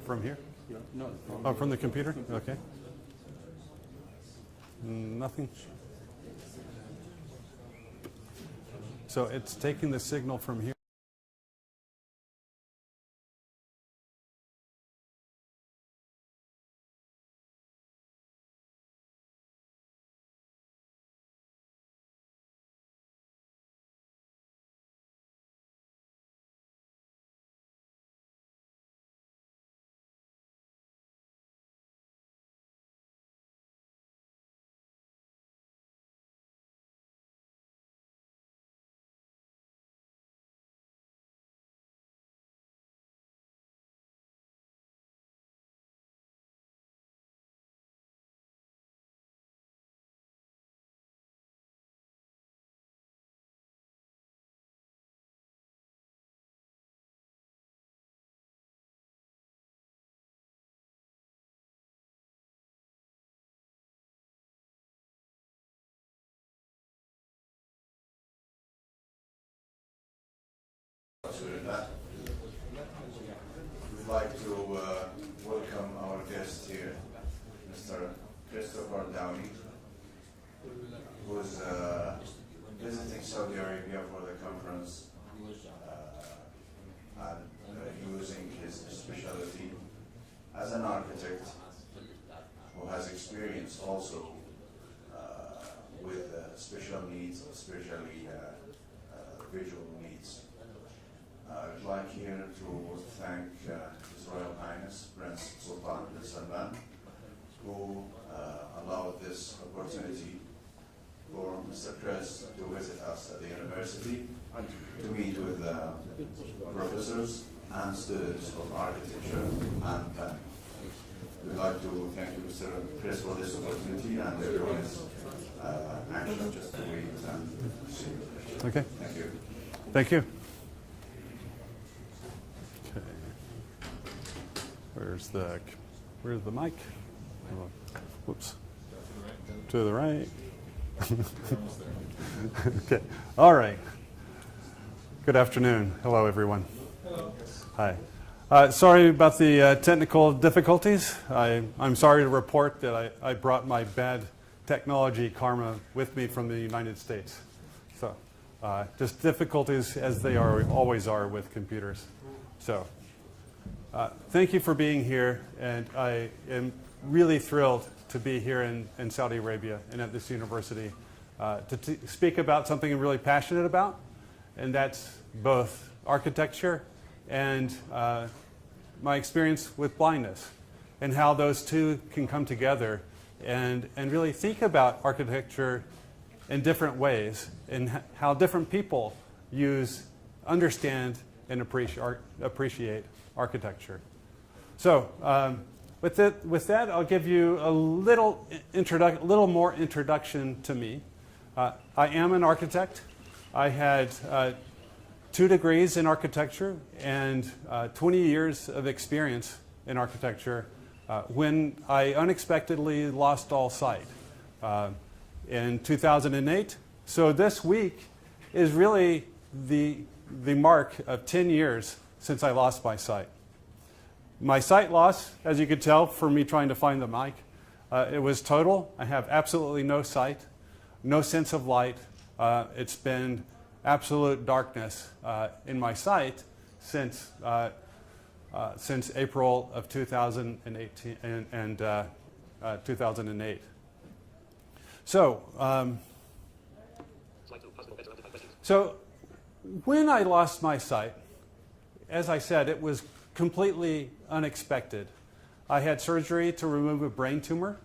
From here? Yeah. No. From the computer? Okay. Nothing. So it's taking the signal from here. We'd like to welcome our guest here, Mr. Downy, who's visiting Saudi Arabia for the conference and using his specialty as an architect who has experience also with special needs, especially visual needs. I'd like here to thank His Royal Highness Prince Sultan bin Salman, who allowed this opportunity for Mr. Kris to visit us at the university to meet with professors and students of architecture and planning. We'd like to thank you, Mr. Kris, for this opportunity, and everyone is anxious just to wait and see you. Okay. Thank you. Thank you. Okay. Where's the mic? Whoops. To the right. Okay. All right. Good afternoon. Hello, everyone. Hello. Hi. Sorry about the technical difficulties. I'm sorry to report that I brought my bad technology karma with me from the United States. So just difficulties as they always are with computers. So thank you for being here, and I am really thrilled to be here in Saudi Arabia and at this university to speak about something I'm really passionate about, and that's both architecture and my experience with blindness, and how those two can come together and really think about architecture in different ways, and how different people understand and appreciate architecture. So with that, I'll give you a little more introduction to me. I am an architect. I had 2 degrees in architecture and 20 years of experience in architecture when I unexpectedly lost all sight in 2008. So this week is really the mark of 10 years since I lost my sight. My sight loss, as you could tell from me trying to find the mic, it was total. I have absolutely no sight, no sense of light. It's been absolute darkness in my sight since April of 2018 and 2008. So when I lost my sight, as I said, it was completely unexpected. I had surgery to remove a brain tumor.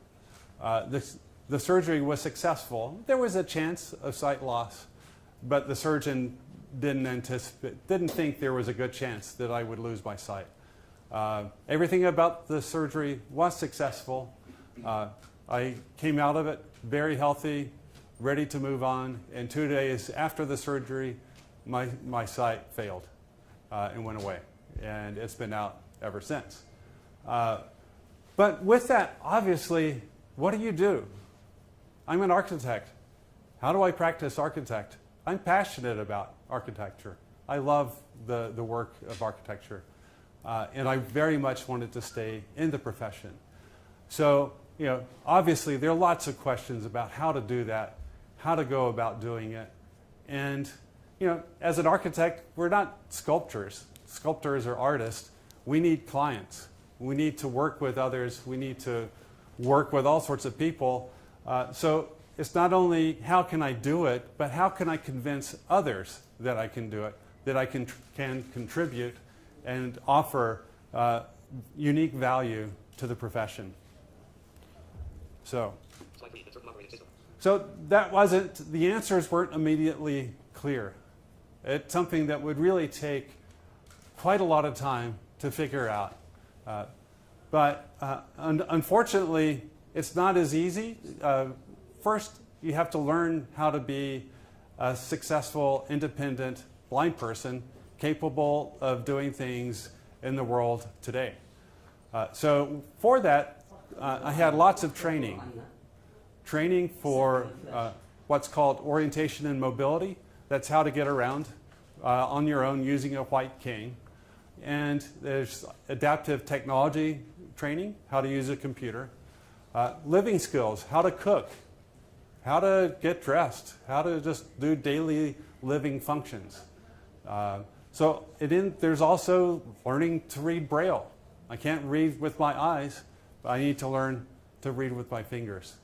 The surgery was successful. There was a chance of sight loss, but the surgeon didn't think there was a good chance that I would lose my sight. Everything about the surgery was successful. I came out of it very healthy, ready to move on, and 2 days after the surgery, my sight failed and went away, and it's been out ever since. But with that, obviously, what do? I'm an architect. How do I practice architect? I'm passionate about architecture. I love the work of architecture. and I very much wanted to stay in the profession. So, obviously there are lots of questions about how to do that, how to go about doing it. And, as an architect, we're not sculptors. Sculptors are artists. We need clients. We need to work with others. We need to work with all sorts of people. So it's not only how can I do it, but how can I convince others that I can do it, that I can contribute and offer unique value to the profession. So that wasn't, the answers weren't immediately clear. It's something that would really take quite a lot of time to figure out. But unfortunately, it's not as easy. First, you have to learn how to be a successful, independent, blind person capable of doing things in the world today. So for that, I had lots of training. Training for what's called orientation and mobility. That's how to get around on your own using a white cane. And there's adaptive technology training, how to use a computer. Living skills, how to cook, how to get dressed, how to just do daily living functions. There's also learning to read Braille. I can't read with my eyes, but I need to learn to read with my fingers.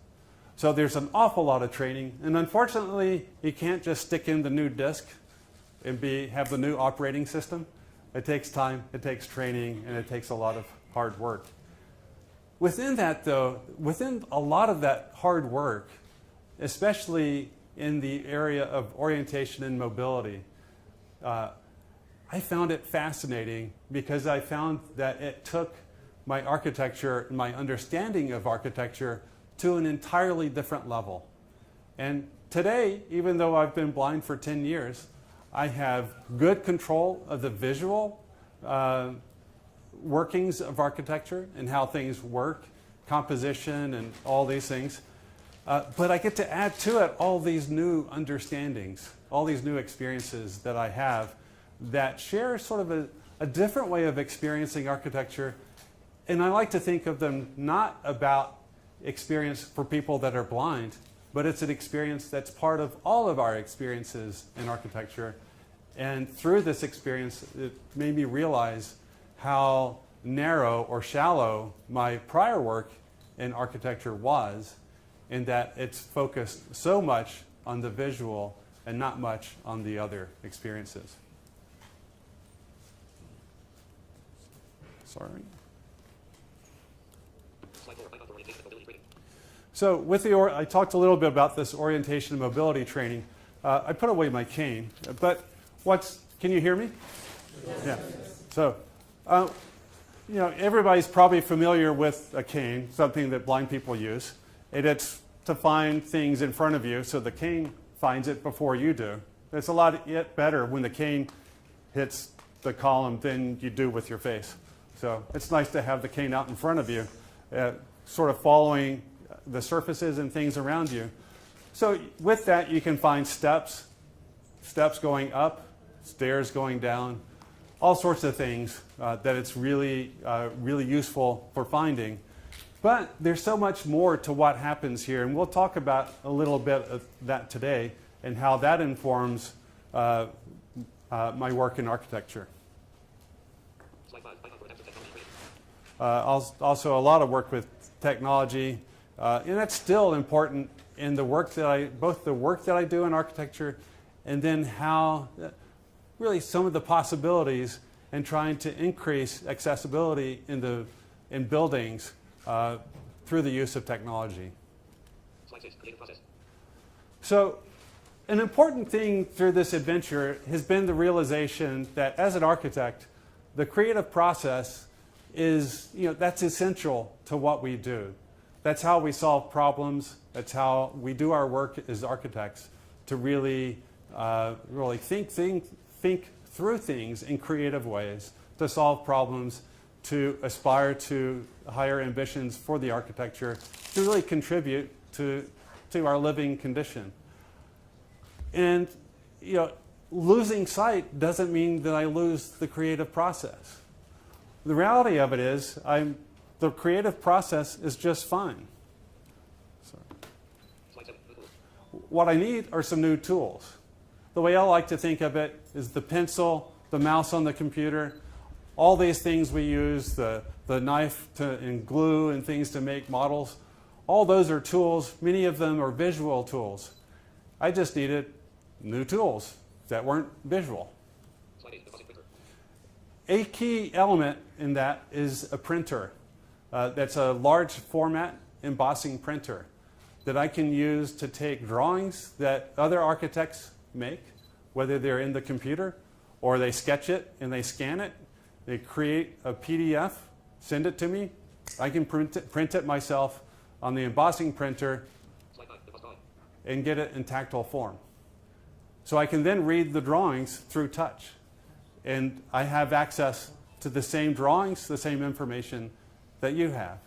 So there's an awful lot of training, and unfortunately, you can't just stick in the new disk and have the new operating system. It takes time, it takes training, and it takes a lot of hard work. Within that, though, within a lot of that hard work, especially in the area of orientation and mobility, I found it fascinating because I found that it took my architecture, my understanding of architecture, to an entirely different level. And today, even though I've been blind for 10 years, I have good control of the visual workings of architecture and how things work, composition and all these things. But I get to add to it all these new understandings, all these new experiences that I have that share sort of a different way of experiencing architecture. And I like to think of them not about experience for people that are blind, but it's an experience that's part of all of our experiences in architecture. And through this experience, it made me realize how narrow or shallow my prior work in architecture was, in that it's focused so much on the visual and not much on the other experiences. Sorry. So I talked a little bit about this orientation and mobility training. I put away my cane, but can you hear me? Yes. Yeah. So, everybody's probably familiar with a cane, something that blind people use. It's to find things in front of you, so the cane finds it before you do. It's a lot better when the cane hits the column than you do with your face. So it's nice to have the cane out in front of you, sort of following the surfaces and things around you. So with that, you can find steps going up, stairs going down, all sorts of things that it's really, really useful for finding. But there's so much more to what happens here, and we'll talk about a little bit of that today and how that informs my work in architecture. Also a lot of work with technology, and that's still important in the work both the work that I do in architecture, and then how really some of the possibilities in trying to increase accessibility in buildings through the use of technology. So an important thing through this adventure has been the realization that as an architect, the creative process is, that's essential to what we do. That's how we solve problems. That's how we do our work as architects, to really think through things in creative ways, to solve problems, to aspire to higher ambitions for the architecture, to really contribute to our living condition. And losing sight doesn't mean that I lose the creative process. the reality of it is the creative process is just fine. So, what I need are some new tools. The way I like to think of it is the pencil, the mouse on the computer, all these things we use, the knife and glue and things to make models, all those are tools. Many of them are visual tools. I just needed new tools that weren't visual. A key element in that is a printer. That's a large format embossing printer that I can use to take drawings that other architects make, whether they're in the computer or they sketch it and they scan it. They create a PDF, send it to me. I can print it myself on the embossing printer and get it in tactile form. So I can then read the drawings through touch. And I have access to the same drawings, the same information that you have.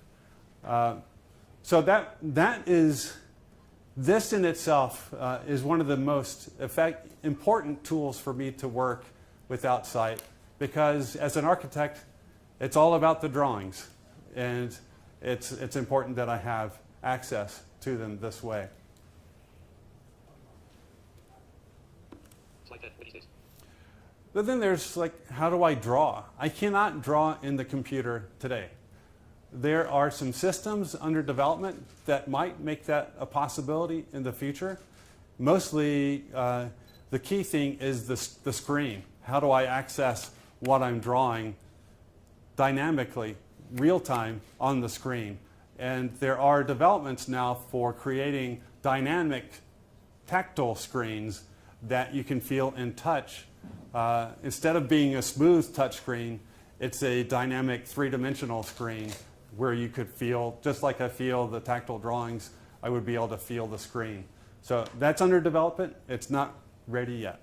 So this in itself is one of the most important tools for me to work without sight, because as an architect, it's all about the drawings, and it's important that I have access to them this way. But then there's how do I draw? I cannot draw in the computer today. There are some systems under development that might make that a possibility in the future. Mostly, the key thing is the screen. How do I access what I'm drawing dynamically, real time on the screen? And there are developments now for creating dynamic tactile screens that you can feel and touch. Instead of being a smooth touch screen, it's a dynamic three-dimensional screen where you could feel, just like I feel the tactile drawings, I would be able to feel the screen. So that's under development. It's not ready yet.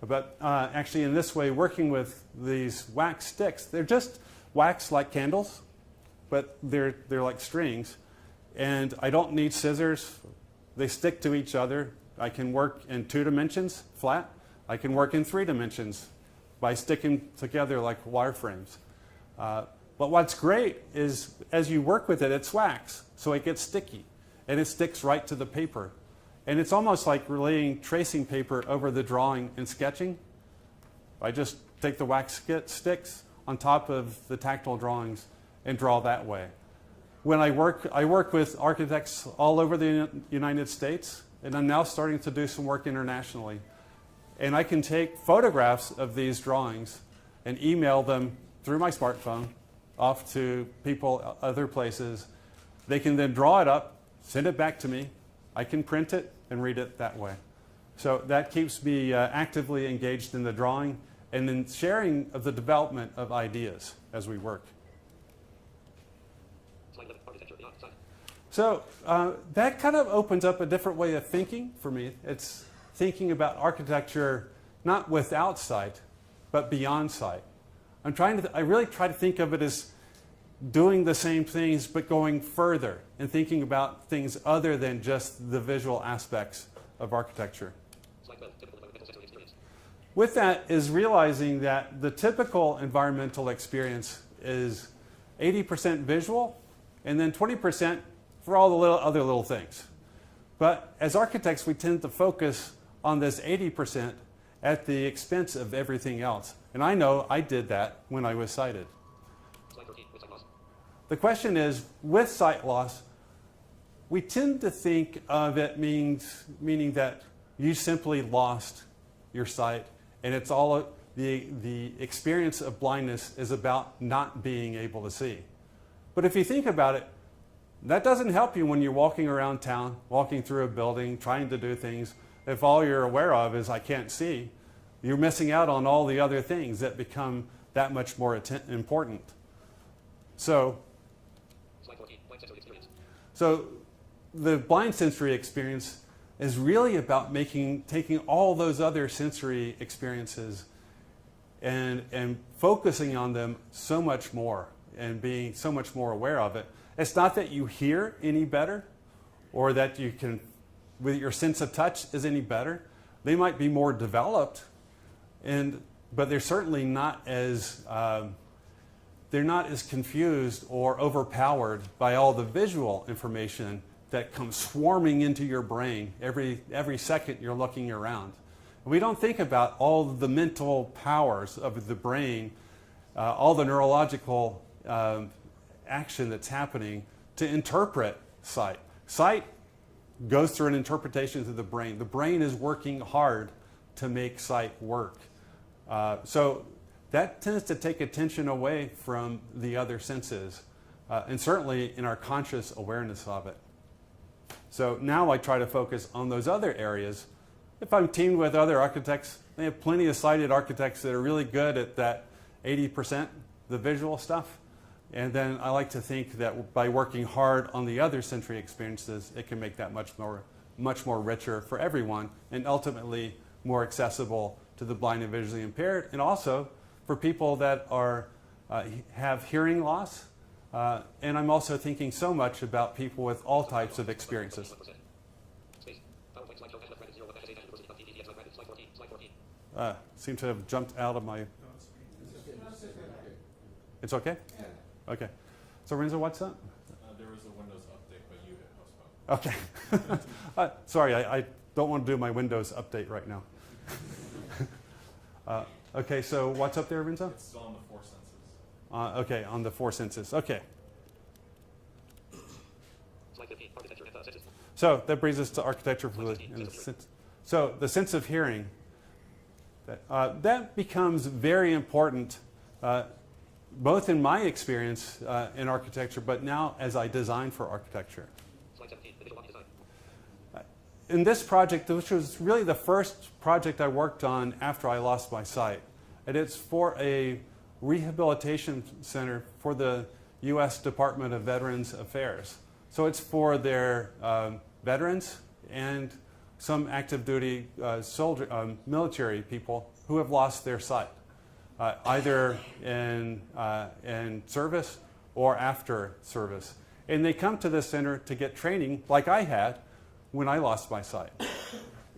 But actually in this way, working with these wax sticks, they're just wax like candles, but they're like strings. And I don't need scissors. They stick to each other. I can work in 2 dimensions, flat. I can work in 3 dimensions by sticking together like wireframes. But what's great is as you work with it, it's wax, so it gets sticky, and it sticks right to the paper. And it's almost like laying tracing paper over the drawing and sketching. I just take the wax sticks on top of the tactile drawings and draw that way. When I work with architects all over the United States, and I'm now starting to do some work internationally. And I can take photographs of these drawings and email them through my smartphone off to people other places. They can then draw it up, send it back to me. I can print it and read it that way. So that keeps me actively engaged in the drawing and in sharing of the development of ideas as we work. So that kind of opens up a different way of thinking for me. It's thinking about architecture not without sight, but beyond sight. I really try to think of it as doing the same things, but going further and thinking about things other than just the visual aspects of architecture. With that is realizing that the typical environmental experience is 80% visual and then 20% for all the other little things. But as architects, we tend to focus on this 80% at the expense of everything else. And I know I did that when I was sighted. The question is, with sight loss, we tend to think of it meaning that you simply lost your sight, and it's all the experience of blindness is about not being able to see. But if you think about it, that doesn't help you when you're walking around town, walking through a building, trying to do things. If all you're aware of is I can't see, you're missing out on all the other things that become that much more important. So the blind sensory experience is really about taking all those other sensory experiences and focusing on them so much more and being so much more aware of it. It's not that you hear any better or that you can, with your sense of touch is any better. They might be more developed But they're certainly not as confused or overpowered by all the visual information that comes swarming into your brain every second you're looking around. We don't think about all the mental powers of the brain, all the neurological action that's happening to interpret sight. Sight goes through an interpretation through the brain. The brain is working hard to make sight work. So that tends to take attention away from the other senses, and certainly in our conscious awareness of it. So now I try to focus on those other areas. If I'm teamed with other architects, they have plenty of sighted architects that are really good at that 80%, the visual stuff. And then I like to think that by working hard on the other sensory experiences, it can make that much more richer for everyone, and ultimately more accessible to the blind and visually impaired, and also for people that have hearing loss. And I'm also thinking so much about people with all types of experiences. Seem to have jumped out of my... It's okay? Okay. So Renzo, what's that? There was a Windows update, but you hit postpone. Okay. Sorry, I don't want to do my Windows update right now. Okay, so what's up there, Renzo? It's still on the 4 senses. Okay, on the 4 senses. Okay. So that brings us to architecture for so the sense of hearing. That becomes very important, both in my experience in architecture, but now as I design for architecture. In this project, which was really the first project I worked on after I lost my sight, and it's for a rehabilitation center for the U.S. Department of Veterans Affairs. So it's for their veterans and some active duty military people who have lost their sight, either in service or after service. And they come to this center to get training like I had when I lost my sight.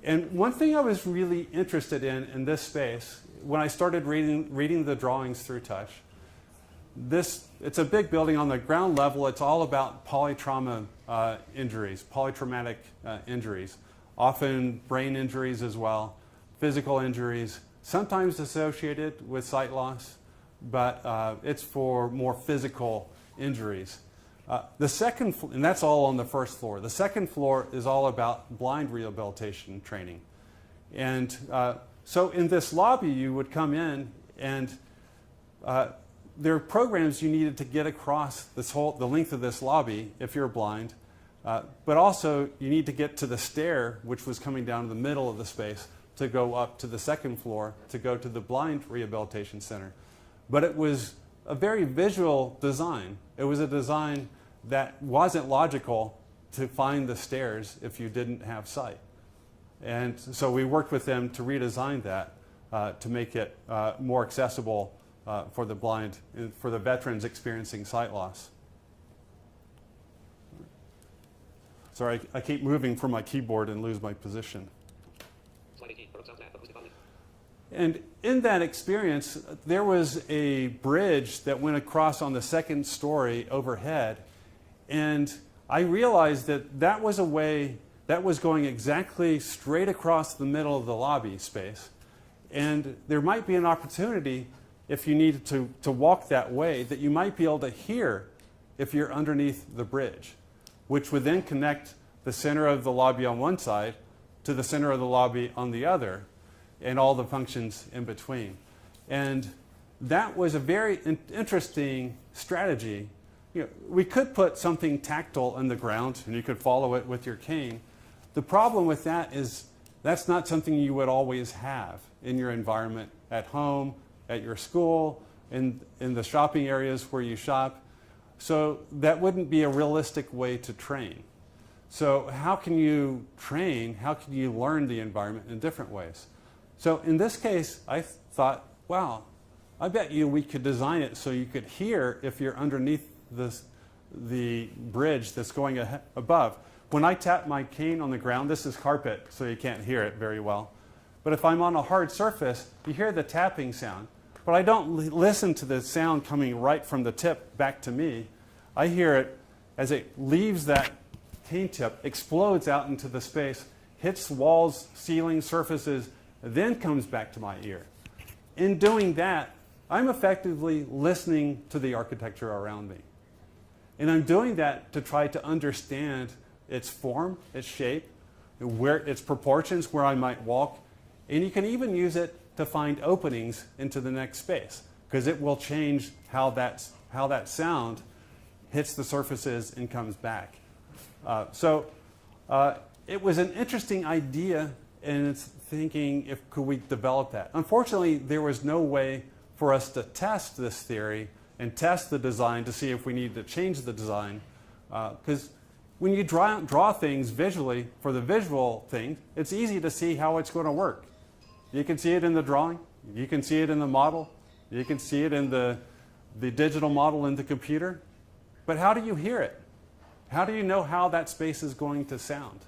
And one thing I was really interested in this space, when I started reading the drawings through touch, it's a big building on the ground level. It's all about polytraumatic injuries, often brain injuries as well, physical injuries, sometimes associated with sight loss, but it's for more physical injuries. The second, and that's all on the first floor. The second floor is all about blind rehabilitation training. And so in this lobby, you would come in, and there are programs you needed to get across the length of this lobby if you're blind, but also you need to get to the stair, which was coming down to the middle of the space, to go up to the second floor to go to the blind rehabilitation center. But it was a very visual design. It was a design that wasn't logical to find the stairs if you didn't have sight. And so we worked with them to redesign that to make it more accessible for the blind, for the veterans experiencing sight loss. Sorry, I keep moving from my keyboard and lose my position. And in that experience, there was a bridge that went across on the second story overhead. And I realized that was a way that was going exactly straight across the middle of the lobby space. And there might be an opportunity, if you needed to walk that way, that you might be able to hear if you're underneath the bridge, which would then connect the center of the lobby on one side to the center of the lobby on the other, and all the functions in between. And that was a very interesting strategy. You know, we could put something tactile in the ground, and you could follow it with your cane. The problem with that is that's not something you would always have in your environment, at home, at your school, in the shopping areas where you shop. So that wouldn't be a realistic way to train. So how can you train? How can you learn the environment in different ways? So in this case, I thought, wow, I bet you we could design it so you could hear if you're underneath the bridge that's going above. When I tap my cane on the ground, this is carpet, so you can't hear it very well. But if I'm on a hard surface, you hear the tapping sound. But I don't listen to the sound coming right from the tip back to me. I hear it as it leaves that cane tip, explodes out into the space, hits walls, ceilings, surfaces, then comes back to my ear. In doing that, I'm effectively listening to the architecture around me. And I'm doing that to try to understand its form, its shape, where its proportions, where I might walk. And you can even use it to find openings into the next space, because it will change how that sound hits the surfaces and comes back. So it was an interesting idea, and it's thinking could we develop that. Unfortunately, there was no way for us to test this theory and test the design to see if we need to change the design, because when you draw things visually for the visual thing, it's easy to see how it's going to work. You can see it in the drawing, you can see it in the model, you can see it in the digital model in the computer, but how do you hear it? How do you know how that space is going to sound?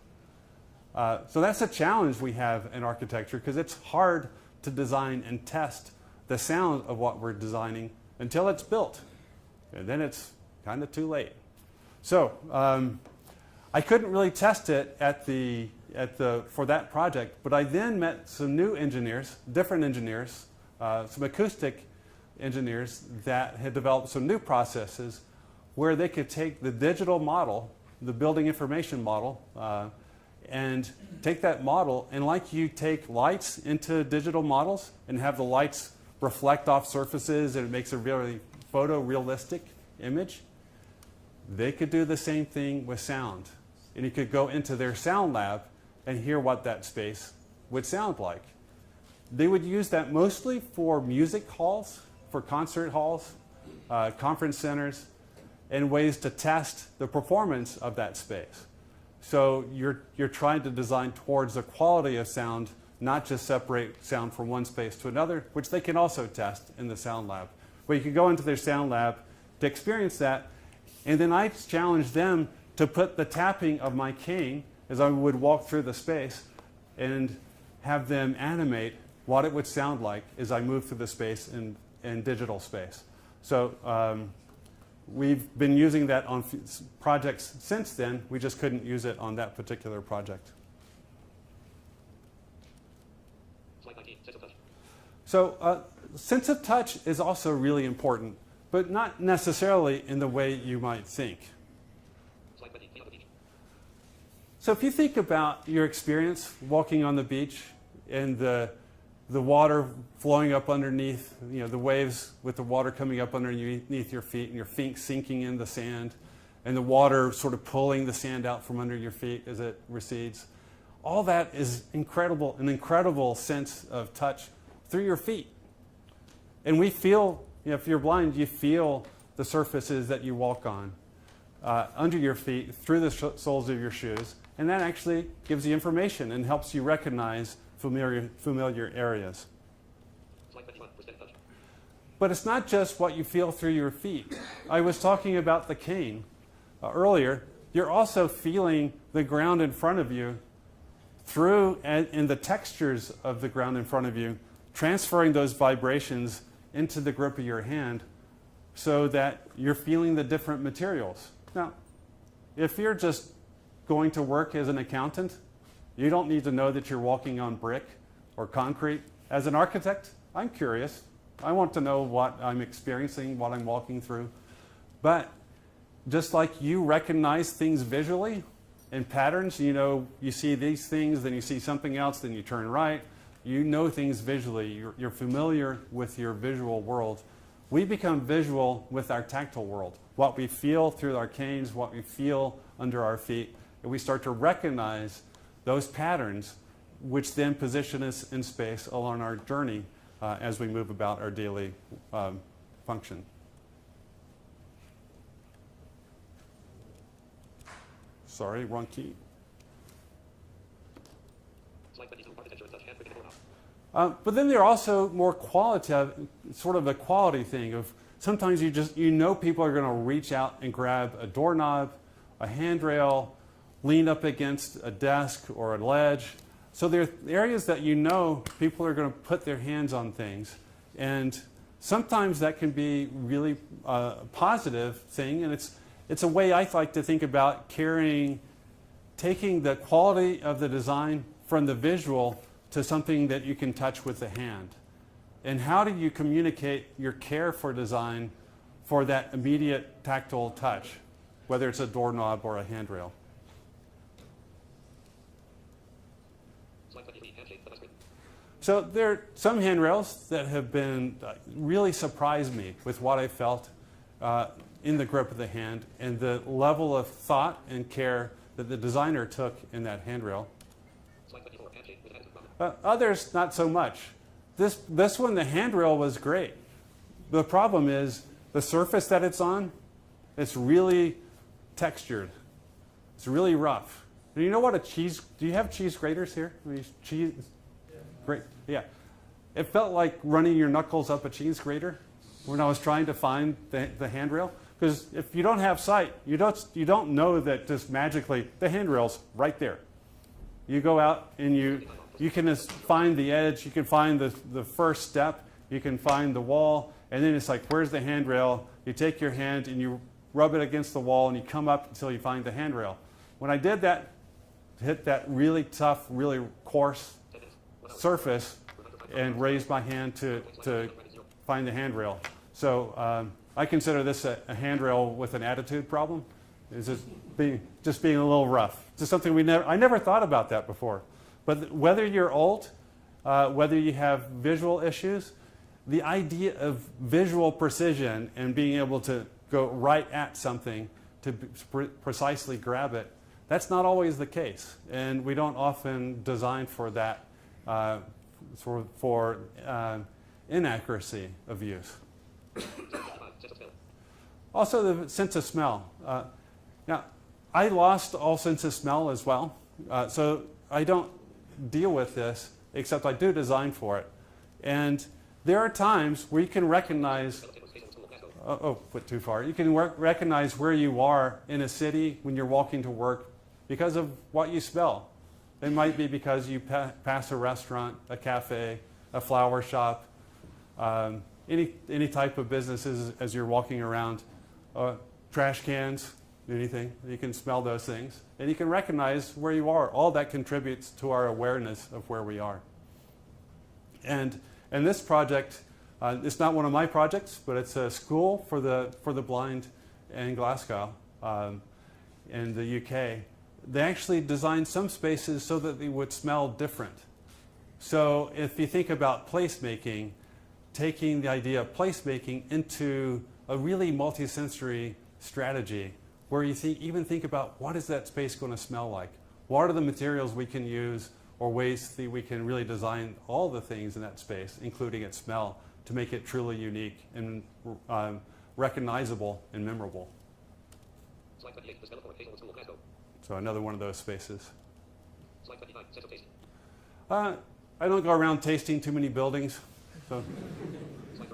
So that's a challenge we have in architecture, because it's hard to design and test the sound of what we're designing until it's built. And then it's kind of too late. So I couldn't really test it for that project, but I then met some new engineers, different engineers, some acoustic engineers that had developed some new processes where they could take the digital model, the building information model, and take that model, and like you take lights into digital models and have the lights reflect off surfaces and it makes a really photorealistic image, they could do the same thing with sound. And you could go into their sound lab and hear what that space would sound like. They would use that mostly for music halls, for concert halls, conference centers, and ways to test the performance of that space. So you're trying to design towards the quality of sound, not just separate sound from one space to another, which they can also test in the sound lab. But you could go into their sound lab to experience that, and then I challenged them to put the tapping of my cane as I would walk through the space and have them animate what it would sound like as I move through the space in digital space. So we've been using that on projects since then. We just couldn't use it on that particular project. So sense of touch is also really important, but not necessarily in the way you might think. So if you think about your experience walking on the beach and the water flowing up underneath, the waves with the water coming up underneath your feet and your feet sinking in the sand and the water sort of pulling the sand out from under your feet as it recedes, all that is incredible, an incredible sense of touch through your feet. And we feel, if you're blind, you feel the surfaces that you walk on under your feet through the soles of your shoes, and that actually gives you information and helps you recognize familiar areas. But it's not just what you feel through your feet. I was talking about the cane earlier. You're also feeling the ground in front of you through and the textures of the ground in front of you, transferring those vibrations into the grip of your hand so that you're feeling the different materials. Now, if you're just going to work as an accountant, you don't need to know that you're walking on brick or concrete. As an architect, I'm curious. I want to know what I'm experiencing, what I'm walking through. But just like you recognize things visually in patterns, you see these things, then you see something else, then you turn right. You know things visually. You're familiar with your visual world. We become visual with our tactile world. What we feel through our canes, what we feel under our feet, and we start to recognize those patterns, which then position us in space along our journey as we move about our daily function. Sorry, wrong key. But then there are also more qualitative, sort of a quality thing of sometimes you know people are going to reach out and grab a doorknob, a handrail, lean up against a desk or a ledge, So there are areas that you know people are going to put their hands on things, and sometimes that can be really a positive thing, and it's a way I like to think about taking the quality of the design from the visual to something that you can touch with the hand. And how do you communicate your care for design for that immediate tactile touch, whether it's a doorknob or a handrail? So there are some handrails that have been really surprised me with what I felt in the grip of the hand and the level of thought and care that the designer took in that handrail. Others, not so much. This one, the handrail was great. The problem is the surface that it's on, it's really textured. It's really rough. And you know what do you have cheese graters here? Cheese, great, yeah. It felt like running your knuckles up a cheese grater when I was trying to find the handrail. Because if you don't have sight, you don't know that just magically the handrail's right there. You go out and you can just find the edge, you can find the first step, you can find the wall, and then it's like, where's the handrail? You take your hand and you rub it against the wall and you come up until you find the handrail. When I did that, hit that really tough, really coarse surface and raised my hand to find the handrail. So I consider this a handrail with an attitude problem. It's just being a little rough. Just something I never thought about that before. But whether you're old, whether you have visual issues, the idea of visual precision and being able to go right at something to precisely grab it, that's not always the case. And we don't often design for that, for inaccuracy of use. Also, the sense of smell. Now, I lost all sense of smell as well, so I don't deal with this, except I do design for it. And there are times where you can recognize, went too far. You can recognize where you are in a city when you're walking to work because of what you smell. It might be because you pass a restaurant, a cafe, a flower shop, any type of businesses as you're walking around, trash cans, anything. You can smell those things. And you can recognize where you are. All that contributes to our awareness of where we are. And this project, it's not one of my projects, but it's a school for the blind in Glasgow, in the UK. They actually designed some spaces so that they would smell different. So if you think about placemaking, taking the idea of placemaking into a really multisensory strategy where you even think about what is that space going to smell like? What are the materials we can use or ways that we can really design all the things in that space, including its smell, to make it truly unique and recognizable and memorable. So another one of those spaces. I don't go around tasting too many buildings, so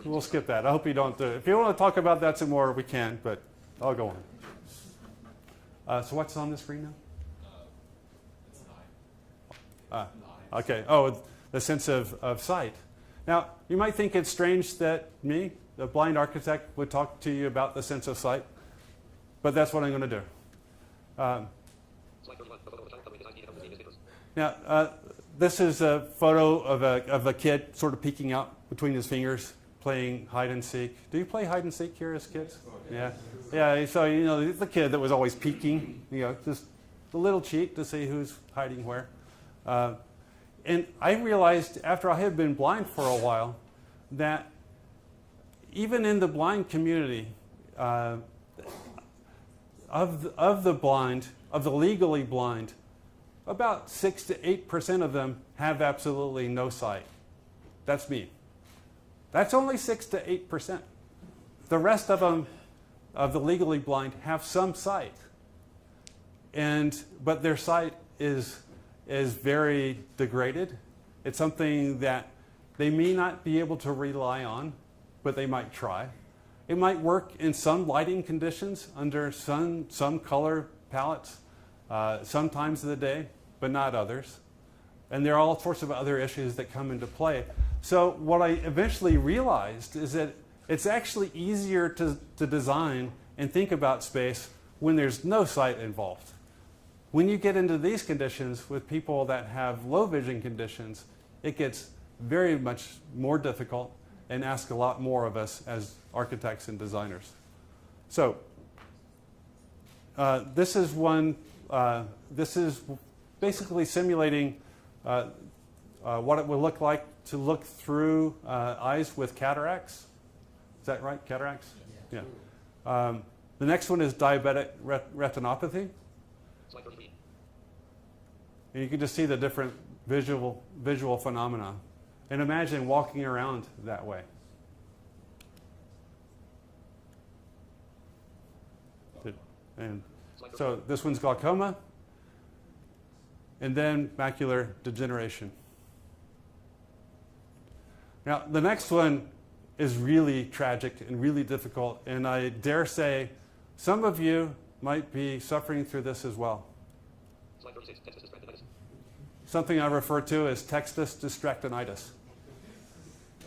we'll skip that. I hope you don't. If you want to talk about that some more, we can, but I'll go on. So what's on the screen now? It's 9. Okay. Oh, the sense of sight. Now, you might think it's strange that me, the blind architect, would talk to you about the sense of sight, but that's what I'm going to do. Now, this is a photo of a kid sort of peeking out between his fingers, playing hide and seek. Do you play hide and seek here as kids? Yeah. Yeah, so, the kid that was always peeking, just a little cheat to see who's hiding where. And I realized after I had been blind for a while that even in the blind community, of the legally blind, about 6 to 8% of them have absolutely no sight. That's me. That's only 6 to 8%. The rest of them, of the legally blind, have some sight, but their sight is very degraded. It's something that they may not be able to rely on, but they might try. It might work in some lighting conditions under some color palettes, some times of the day, but not others. And there are all sorts of other issues that come into play. So what I eventually realized is that it's actually easier to design and think about space when there's no site involved. When you get into these conditions with people that have low vision conditions, it gets very much more difficult and asks a lot more of us as architects and designers. So this is basically simulating what it would look like to look through eyes with cataracts. Is that right, cataracts? Yeah. The next one is diabetic retinopathy. And you can just see the different visual phenomena. And imagine walking around that way. And so this one's glaucoma. And then macular degeneration. Now, the next one is really tragic and really difficult. And I dare say some of you might be suffering through this as well. Something I refer to as textus distractinitis.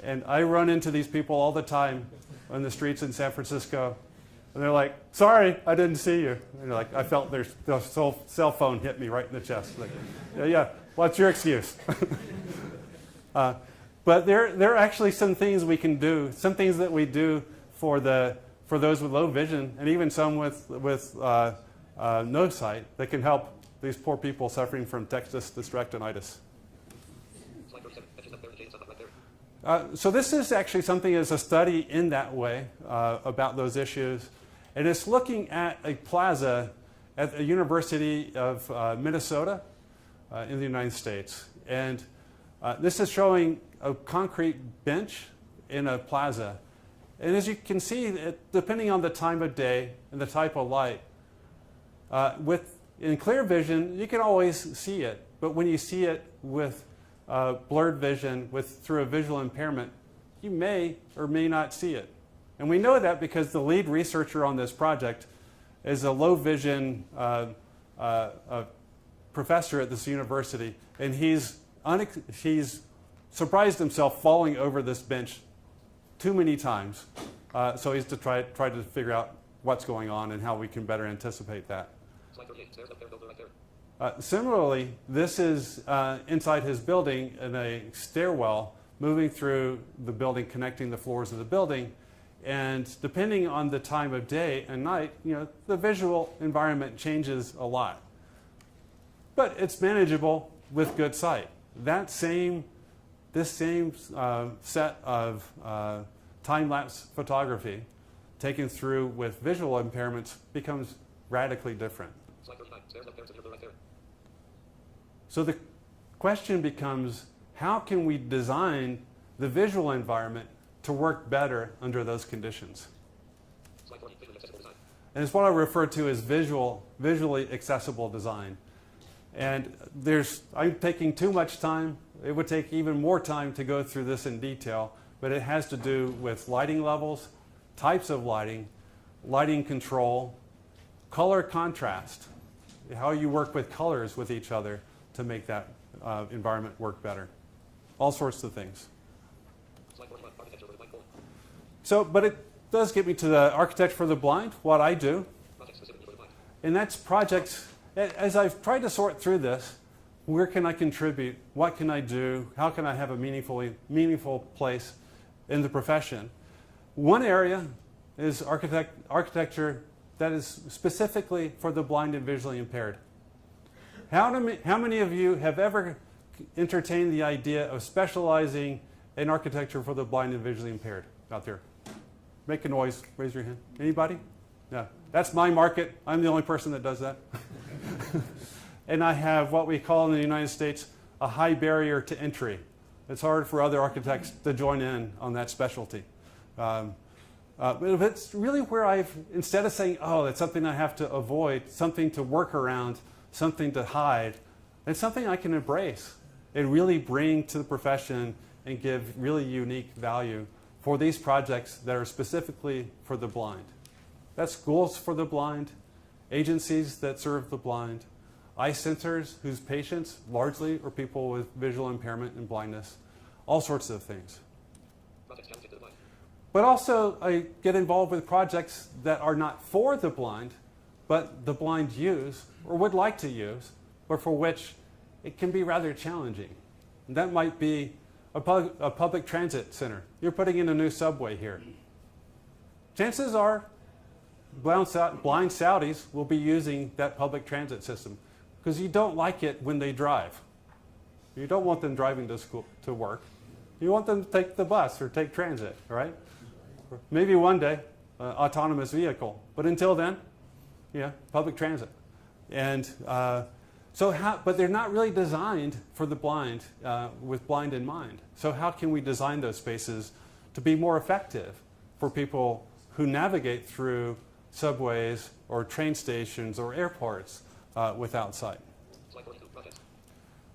And I run into these people all the time on the streets in San Francisco. And they're like, sorry, I didn't see you. And like, I felt their cell phone hit me right in the chest. Like, yeah, what's your excuse? But there are actually some things we can do, some things that we do for those with low vision, and even some with no sight, that can help these poor people suffering from textus distractinitis. So this is actually something as a study in that way about those issues. And it's looking at a plaza at the University of Minnesota in the United States. And this is showing a concrete bench in a plaza. And as you can see, depending on the time of day and the type of light, in clear vision, you can always see it. But when you see it with blurred vision through a visual impairment, you may or may not see it. And we know that because the lead researcher on this project is a low vision professor at this university, and he's surprised himself falling over this bench too many times. So he's to try to figure out what's going on and how we can better anticipate that. Similarly, this is inside his building in a stairwell moving through the building, connecting the floors of the building. And depending on the time of day and night, the visual environment changes a lot. But it's manageable with good sight. This same set of time-lapse photography taken through with visual impairments becomes radically different. So the question becomes, how can we design the visual environment to work better under those conditions? And it's what I refer to as visually accessible design. And I'm taking too much time. It would take even more time to go through this in detail, but it has to do with lighting levels, types of lighting, lighting control, color contrast, how you work with colors with each other to make that environment work better. All sorts of things. So, but it does get me to the architecture for the blind, what I do. And that's projects. As I've tried to sort through this, where can I contribute? What can I do? How can I have a meaningful place in the profession? One area is architecture that is specifically for the blind and visually impaired. How many of you have ever entertained the idea of specializing in architecture for the blind and visually impaired out there? Make a noise, raise your hand. Anybody? No. That's my market. I'm the only person that does that. And I have what we call in the United States a high barrier to entry. It's hard for other architects to join in on that specialty. But it's really where instead of saying, oh, it's something I have to avoid, something to work around, something to hide, it's something I can embrace and really bring to the profession and give really unique value for these projects that are specifically for the blind. That's schools for the blind, agencies that serve the blind, eye centers whose patients largely are people with visual impairment and blindness, all sorts of things. But also I get involved with projects that are not for the blind, but the blind use or would like to use, but for which it can be rather challenging. And that might be a public transit center. You're putting in a new subway here. Chances are blind Saudis will be using that public transit system because you don't like it when they drive. You don't want them driving to school, to work. You want them to take the bus or take transit, right? Maybe one day, autonomous vehicle. But until then, yeah, public transit. And but they're not really designed for the blind with blind in mind. So how can we design those spaces to be more effective for people who navigate through subways or train stations or airports without sight?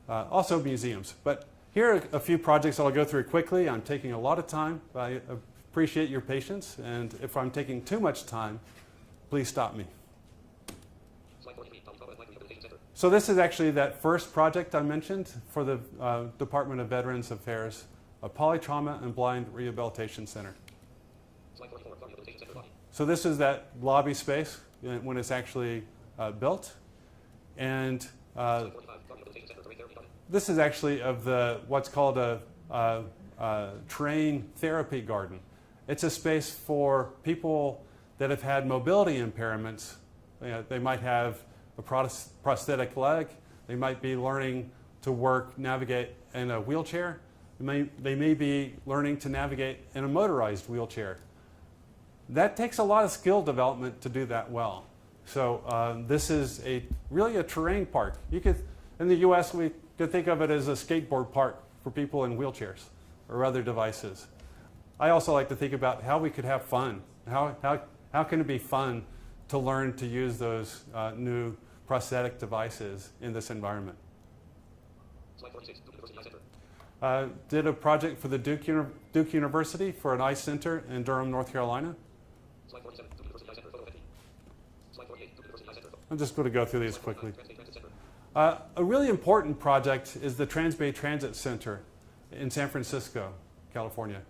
Also museums. But here are a few projects I'll go through quickly. I'm taking a lot of time. I appreciate your patience. And if I'm taking too much time, please stop me. So this is actually that first project I mentioned for the Department of Veterans Affairs, a Polytrauma and Blind Rehabilitation Center. So this is that lobby space when it's actually built. And this is actually of what's called a train therapy garden. It's a space for people that have had mobility impairments. They might have a prosthetic leg. They might be learning to navigate in a wheelchair. They may be learning to navigate in a motorized wheelchair. That takes a lot of skill development to do that well. So this is really a terrain park. In the U.S., we could think of it as a skateboard park for people in wheelchairs or other devices. I also like to think about how we could have fun. How can it be fun to learn to use those new prosthetic devices in this environment? Did a project for the Duke University for an eye center in Durham, North Carolina. I'm just going to go through these quickly. A really important project is the Transbay Transit Center in San Francisco, California.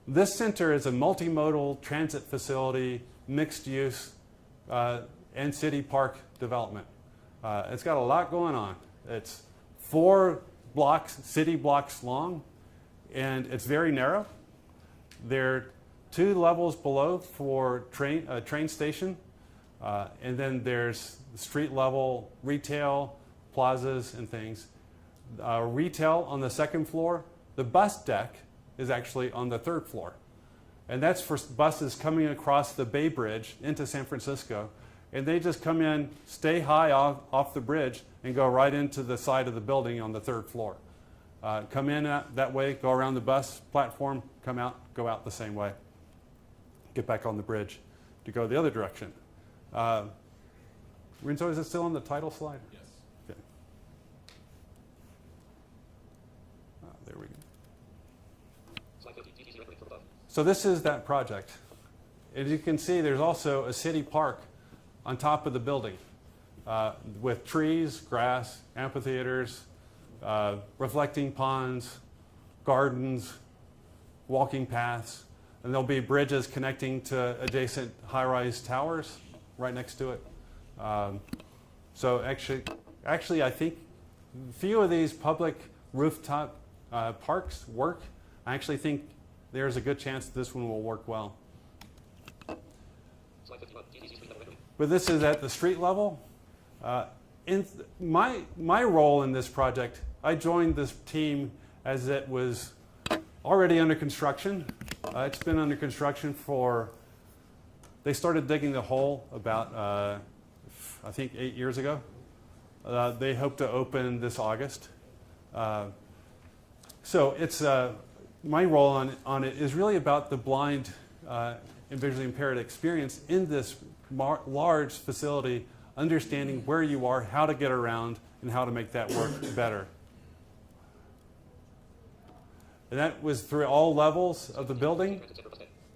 This center is a multimodal transit facility, mixed use, and city park development. It's got a lot going on. It's 4 blocks, city blocks long, and it's very narrow. There are 2 levels below for a train station, and then there's street level retail, plazas, and things. Retail on the 2nd floor. The bus deck is actually on the 3rd floor. And that's for buses coming across the Bay Bridge into San Francisco. And they just come in, stay high off the bridge, and go right into the side of the building on the 3rd floor. Come in that way, go around the bus platform, come out, go out the same way. Get back on the bridge to go the other direction. Renzo, is it still on the title slide? Yes. Okay. There we go. So this is that project. As you can see, there's also a city park on top of the building with trees, grass, amphitheaters, reflecting ponds, gardens, walking paths, and there'll be bridges connecting to adjacent high-rise towers right next to it. So actually, I think few of these public rooftop parks work. I actually think there's a good chance this one will work well. But this is at the street level. In my role in this project, I joined this team as it was already under construction. It's been under construction they started digging the hole about, I think 8 years ago. They hope to open this August. So it's, my role on it is really about the blind and visually impaired experience in this large facility, understanding where you are, how to get around, and how to make that work better. And that was through all levels of the building,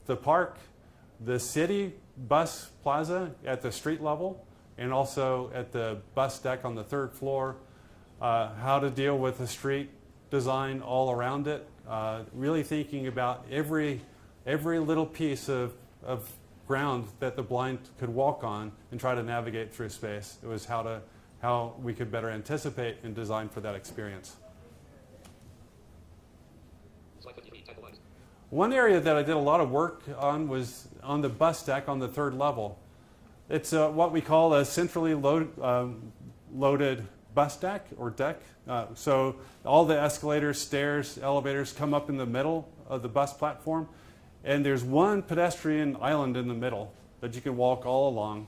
the park, the city bus plaza at the street level, and also at the bus deck on the 3rd floor, how to deal with the street design all around it, really thinking about every little piece of ground that the blind could walk on and try to navigate through space. It was how we could better anticipate and design for that experience. One area that I did a lot of work on was on the bus deck on the 3rd level. It's what we call a centrally loaded bus deck or deck. So all the escalators, stairs, elevators come up in the middle of the bus platform, and there's one pedestrian island in the middle that you can walk all along,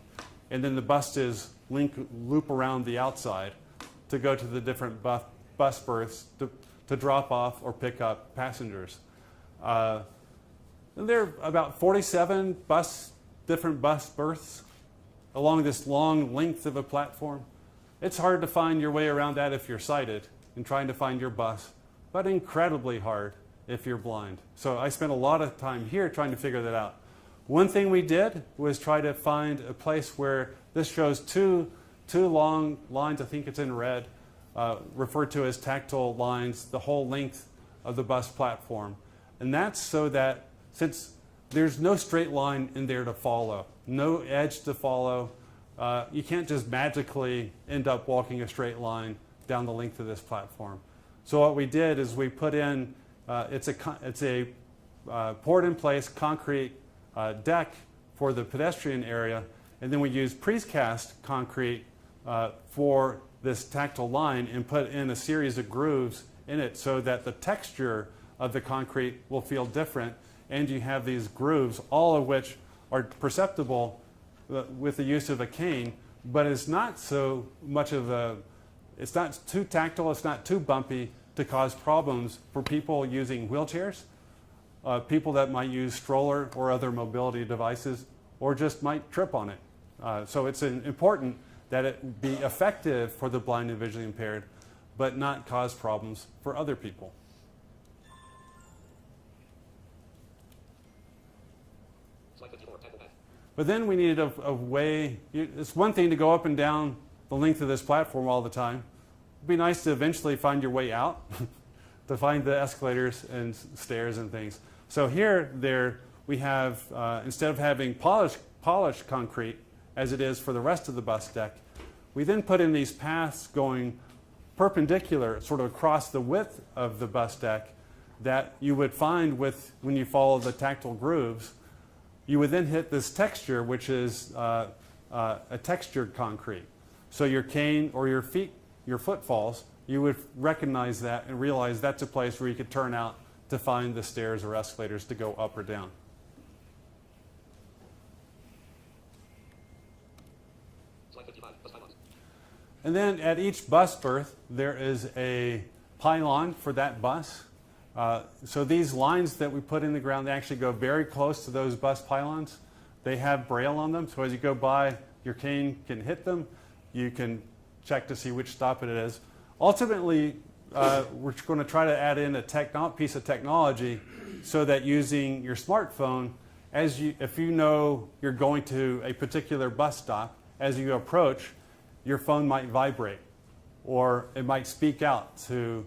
and then the buses loop around the outside to go to the different bus berths to drop off or pick up passengers. And there are about 47 different bus berths along this long length of a platform. It's hard to find your way around that if you're sighted and trying to find your bus, but incredibly hard if you're blind. So I spent a lot of time here trying to figure that out. One thing we did was try to find a place where this shows two long lines, I think it's in red, referred to as tactile lines, the whole length of the bus platform. And that's so that since there's no straight line in there to follow, no edge to follow, you can't just magically end up walking a straight line down the length of this platform. So what we did is we put in, it's a poured-in-place concrete deck for the pedestrian area, and then we used precast concrete for this tactile line and put in a series of grooves in it so that the texture of the concrete will feel different, and you have these grooves, all of which are perceptible with the use of a cane, but it's not so much of it's not too tactile, it's not too bumpy to cause problems for people using wheelchairs, people that might use stroller or other mobility devices, or just might trip on it. So it's important that it be effective for the blind and visually impaired, but not cause problems for other people. But then we needed a way. It's one thing to go up and down the length of this platform all the time. It'd be nice to eventually find your way out, to find the escalators and stairs and things. So here, we have, instead of having polished concrete, as it is for the rest of the bus deck, we then put in these paths going perpendicular, sort of across the width of the bus deck, that you would find when you follow the tactile grooves. You would then hit this texture, which is a textured concrete. So your cane or your footfalls, you would recognize that and realize that's a place where you could turn out to find the stairs or escalators to go up or down. And then at each bus berth, there is a pylon for that bus. So these lines that we put in the ground, they actually go very close to those bus pylons. They have braille on them, so as you go by, your cane can hit them. You can check to see which stop it is. Ultimately, we're going to try to add in a piece of technology so that using your smartphone, if you know you're going to a particular bus stop, as you approach, your phone might vibrate, or it might speak out to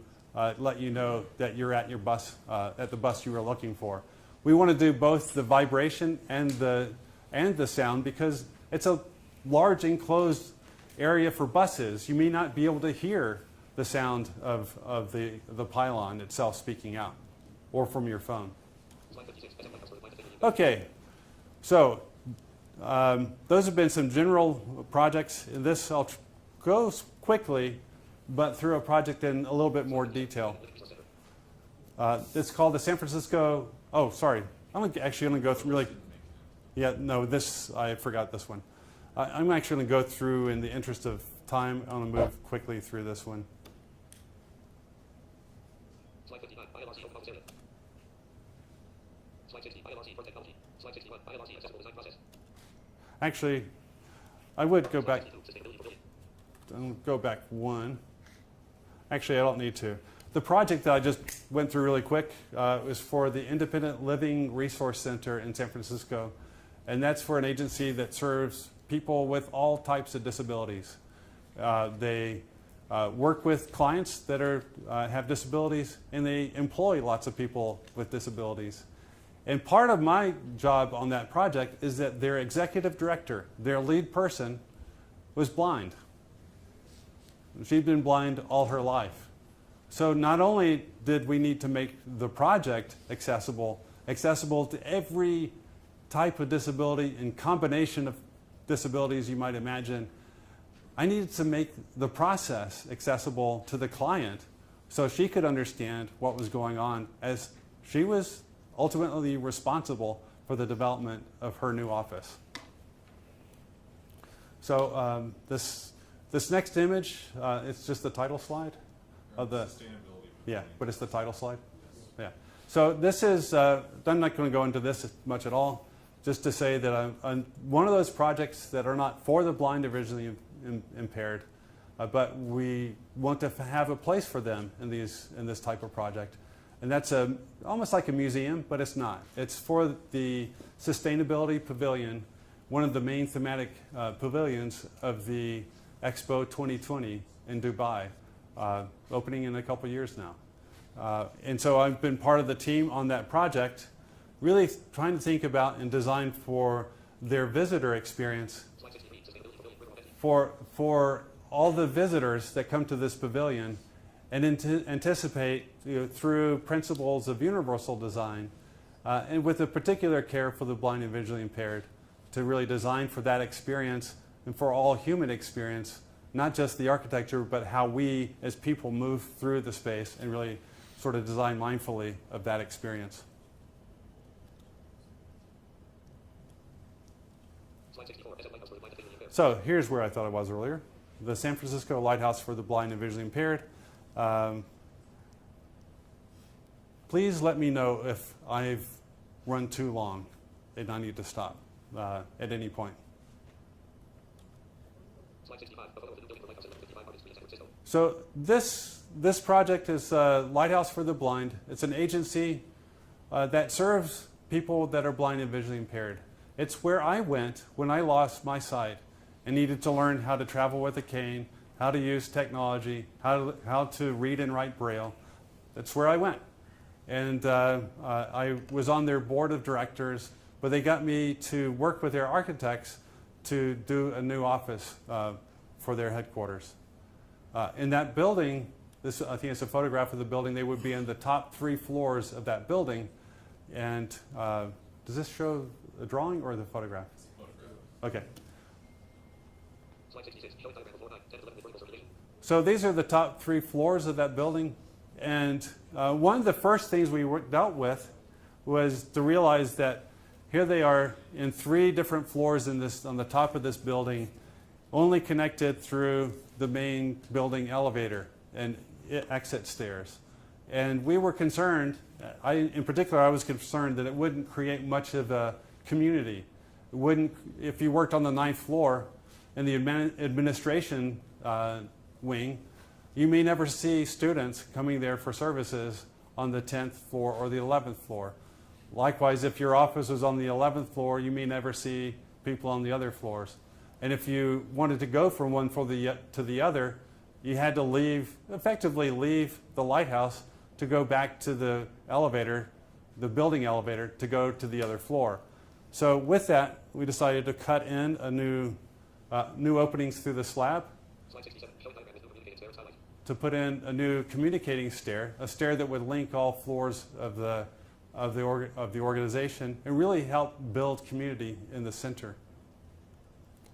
let you know that you're at your bus, at the bus you were looking for. We want to do both the vibration and the sound because it's a large enclosed area for buses. You may not be able to hear the sound of the pylon itself speaking out, or from your phone. Okay, so those have been some general projects. In this, I'll go quickly, but through a project in a little bit more detail. It's called the San Francisco. Oh, sorry. I'm actually going to go through really. Yeah, no, I forgot this one. I'm actually going to go through in the interest of time. I'm going to move quickly through this one. Actually, I would go back. I'll go back one. Actually, I don't need to. The project that I just went through really quick was for the Independent Living Resource Center in San Francisco. And that's for an agency that serves people with all types of disabilities. They work with clients that have disabilities, and they employ lots of people with disabilities. And part of my job on that project is that their executive director, their lead person, was blind. She'd been blind all her life. So not only did we need to make the project accessible to every type of disability and combination of disabilities you might imagine, I needed to make the process accessible to the client so she could understand what was going on, as she was ultimately responsible for the development of her new office. So this next image, it's just the title slide of the Sustainability. yeah, but it's the title slide. Yeah. So this is I'm not going to go into this much at all. Just to say that I'm one of those projects that are not for the blind or visually impaired, but we want to have a place for them in this type of project. And that's almost like a museum, but it's not. It's for the Sustainability Pavilion, one of the main thematic pavilions of the Expo 2020 in Dubai, opening in a couple years now. And so I've been part of the team on that project, really trying to think about and design for their visitor experience for all the visitors that come to this pavilion, and anticipate through principles of universal design and with a particular care for the blind and visually impaired, to really design for that experience and for all human experience, not just the architecture, but how we as people move through the space and really sort of design mindfully of that experience. So here's where I thought I was earlier. The San Francisco Lighthouse for the Blind and Visually Impaired. Please let me know if I've run too long and I need to stop at any point. So this project is Lighthouse for the Blind. It's an agency that serves people that are blind and visually impaired. It's where I went when I lost my sight and needed to learn how to travel with a cane, how to use technology, how to read and write Braille. That's where I went. And I was on their board of directors, but they got me to work with their architects to do a new office for their headquarters. In that building, I think it's a photograph of the building, they would be in the top 3 floors of that building. And does this show a drawing or the photograph? Okay. So these are the top 3 floors of that building. And one of the first things we dealt with was to realize that here they are in 3 different floors on the top of this building, only connected through the main building elevator and exit stairs. And we were concerned, in particular I was concerned that it wouldn't create much of a community. It wouldn't, if you worked on the 9th floor in the administration wing, you may never see students coming there for services on the 10th floor or the 11th floor. Likewise, if your office was on the 11th floor, you may never see people on the other floors. And if you wanted to go from one floor to the other, you had to effectively leave the lighthouse to go back to the elevator, the building elevator, to go to the other floor. So with that, we decided to cut in a new openings through the slab, to put in a new communicating stair, a stair that would link all floors of the organization and really help build community in the center.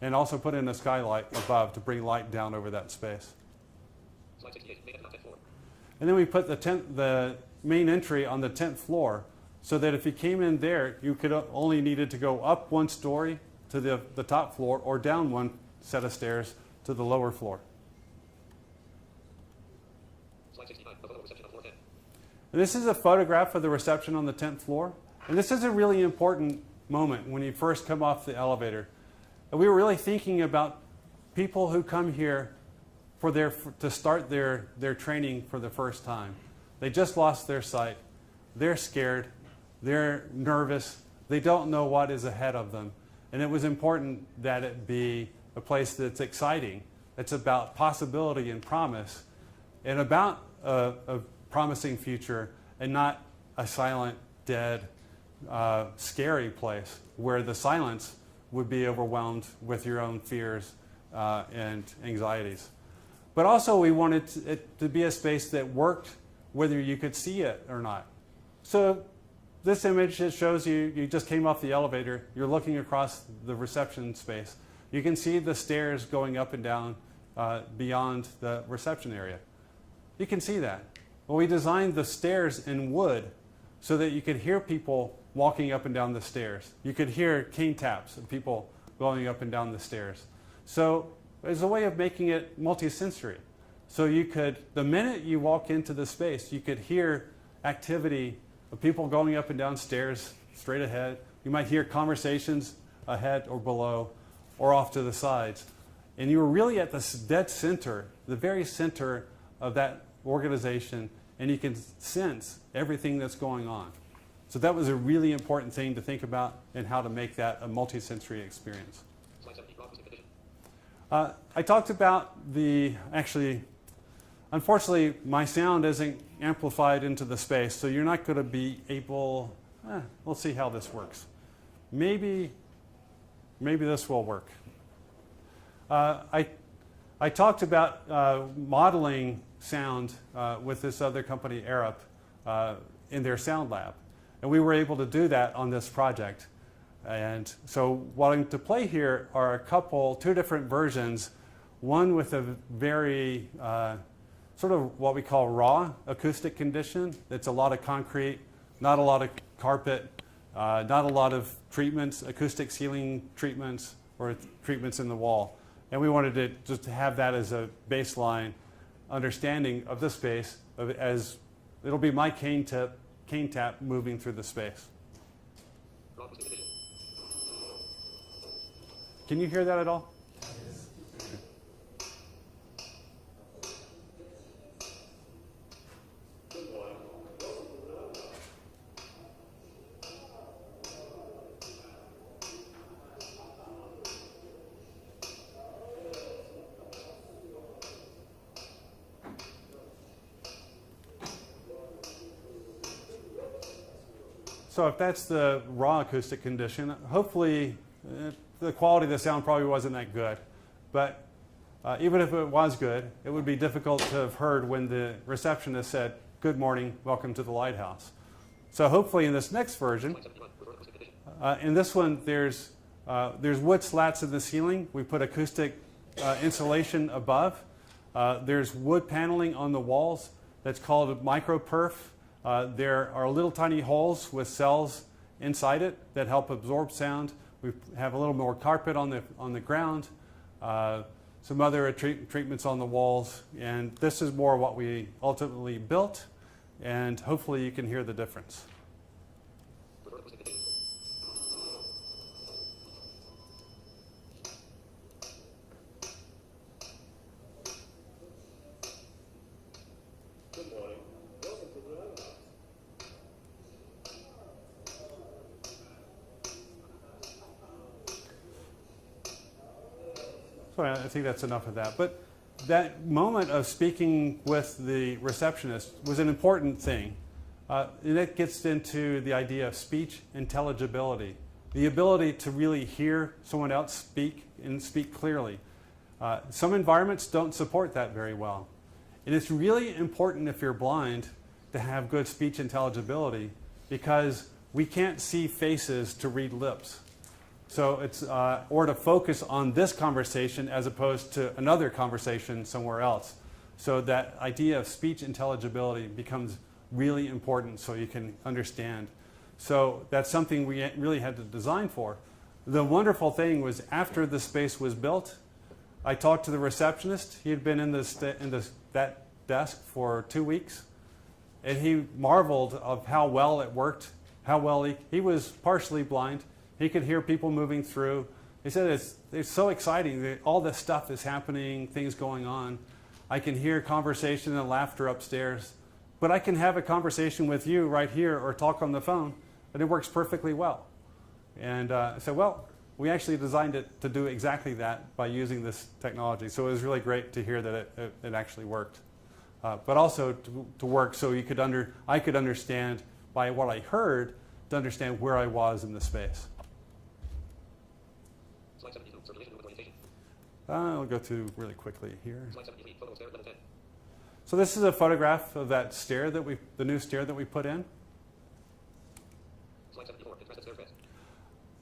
And also put in a skylight above to bring light down over that space. And then we put the main entry on the 10th floor, so that if you came in there, you could only needed to go up 1 story to the top floor or down 1 set of stairs to the lower floor. And this is a photograph of the reception on the 10th floor. And this is a really important moment when you first come off the elevator. And we were really thinking about people who come here to start their training for the first time. They just lost their sight. They're scared. They're nervous. They don't know what is ahead of them. And it was important that it be a place that's exciting, that's about possibility and promise, and about a promising future, and not a silent, dead, scary place where the silence would be overwhelmed with your own fears and anxieties. But also we wanted it to be a space that worked whether you could see it or not. So this image, it shows you just came off the elevator, you're looking across the reception space. You can see the stairs going up and down beyond the reception area. You can see that. Well, we designed the stairs in wood so that you could hear people walking up and down the stairs. You could hear cane taps of people going up and down the stairs. So it's a way of making it multisensory. So you could, the minute you walk into the space, you could hear activity of people going up and down stairs straight ahead. You might hear conversations ahead or below or off to the sides. And you were really at the dead center, the very center of that organization, and you can sense everything that's going on. So that was a really important thing to think about and how to make that a multisensory experience. I talked about unfortunately, my sound isn't amplified into the space, so you're not going to be able, we'll see how this works. Maybe this will work. I talked about modeling sound with this other company, Arup, in their sound lab. And we were able to do that on this project. And so what I'm to play here are two different versions, one with a very sort of what we call raw acoustic condition. It's a lot of concrete, not a lot of carpet, not a lot of treatments, acoustic ceiling treatments or treatments in the wall. And we wanted to just have that as a baseline understanding of the space as it'll be my cane tap moving through the space. Can you hear that at all? So if that's the raw acoustic condition, hopefully the quality of the sound probably wasn't that good. But even if it was good, it would be difficult to have heard when the receptionist said, "Good morning, welcome to the lighthouse." So hopefully in this next version, in this one there's wood slats in the ceiling. We put acoustic insulation above. There's wood paneling on the walls that's called microperf. There are little tiny holes with cells inside it that help absorb sound. We have a little more carpet on the ground, some other treatments on the walls, and this is more what we ultimately built, and hopefully you can hear the difference. So I think that's enough of that. But that moment of speaking with the receptionist was an important thing. And it gets into the idea of speech intelligibility, the ability to really hear someone else speak and speak clearly. Some environments don't support that very well. And it's really important if you're blind to have good speech intelligibility because we can't see faces to read lips. So it's, or to focus on this conversation as opposed to another conversation somewhere else. So that idea of speech intelligibility becomes really important so you can understand. So that's something we really had to design for. The wonderful thing was after the space was built, I talked to the receptionist. He had been in that desk for 2 weeks. And he marveled of how well it worked, how well he was partially blind. He could hear people moving through. He said it's so exciting that all this stuff is happening, things going on. I can hear conversation and laughter upstairs, but I can have a conversation with you right here or talk on the phone, and it works perfectly well. And I said, well, we actually designed it to do exactly that by using this technology. So it was really great to hear that it actually worked. But also to work so I could understand by what I heard to understand where I was in the space. Slide 72, circulation room orientation. I'll go through really quickly here. Slide 73, photo of stair, level 10. So this is a photograph of that stair the new stair that we put in. Slide 74, impressive stair treads.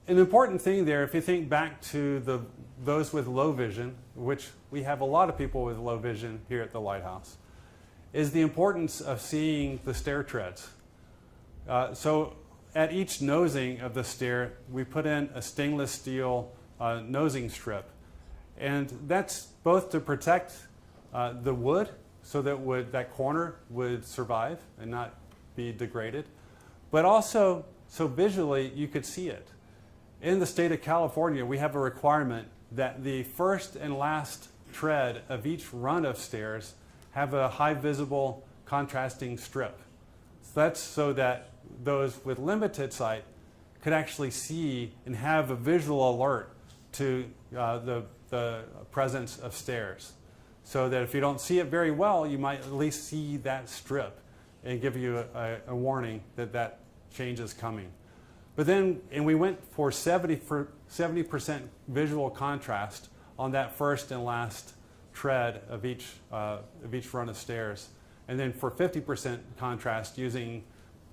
An important thing there, if you think back to those with low vision, which we have a lot of people with low vision here at the Lighthouse, is the importance of seeing the stair treads. So at each nosing of the stair, we put in a stainless steel nosing strip. And that's both to protect the wood so that that corner would survive and not be degraded, but also so visually you could see it. In the state of California, we have a requirement that the first and last tread of each run of stairs have a high visible contrasting strip. So that's so that those with limited sight could actually see and have a visual alert to the presence of stairs. So that if you don't see it very well, you might at least see that strip and give you a warning that change is coming. But then, and we went for 70% visual contrast on that first and last tread of each run of stairs. And then for 50% contrast using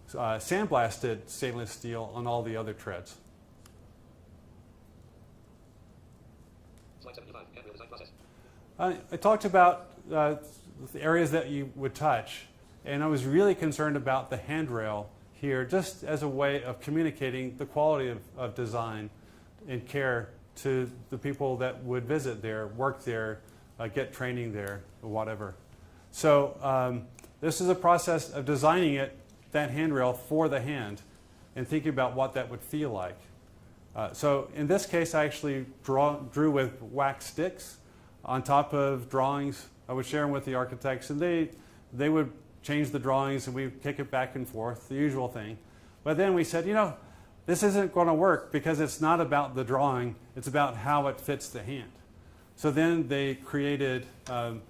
sandblasted stainless steel on all the other treads. Slide 75, handrail design process. I talked about the areas that you would touch, and I was really concerned about the handrail here just as a way of communicating the quality of design and care to the people that would visit there, work there, get training there, or whatever. So this is a process of designing that handrail for the hand and thinking about what that would feel like. So in this case, I actually drew with wax sticks on top of drawings. I would share them with the architects, and they would change the drawings, and we'd kick it back and forth, the usual thing. But then we said, this isn't going to work because it's not about the drawing, it's about how it fits the hand. So then they created, did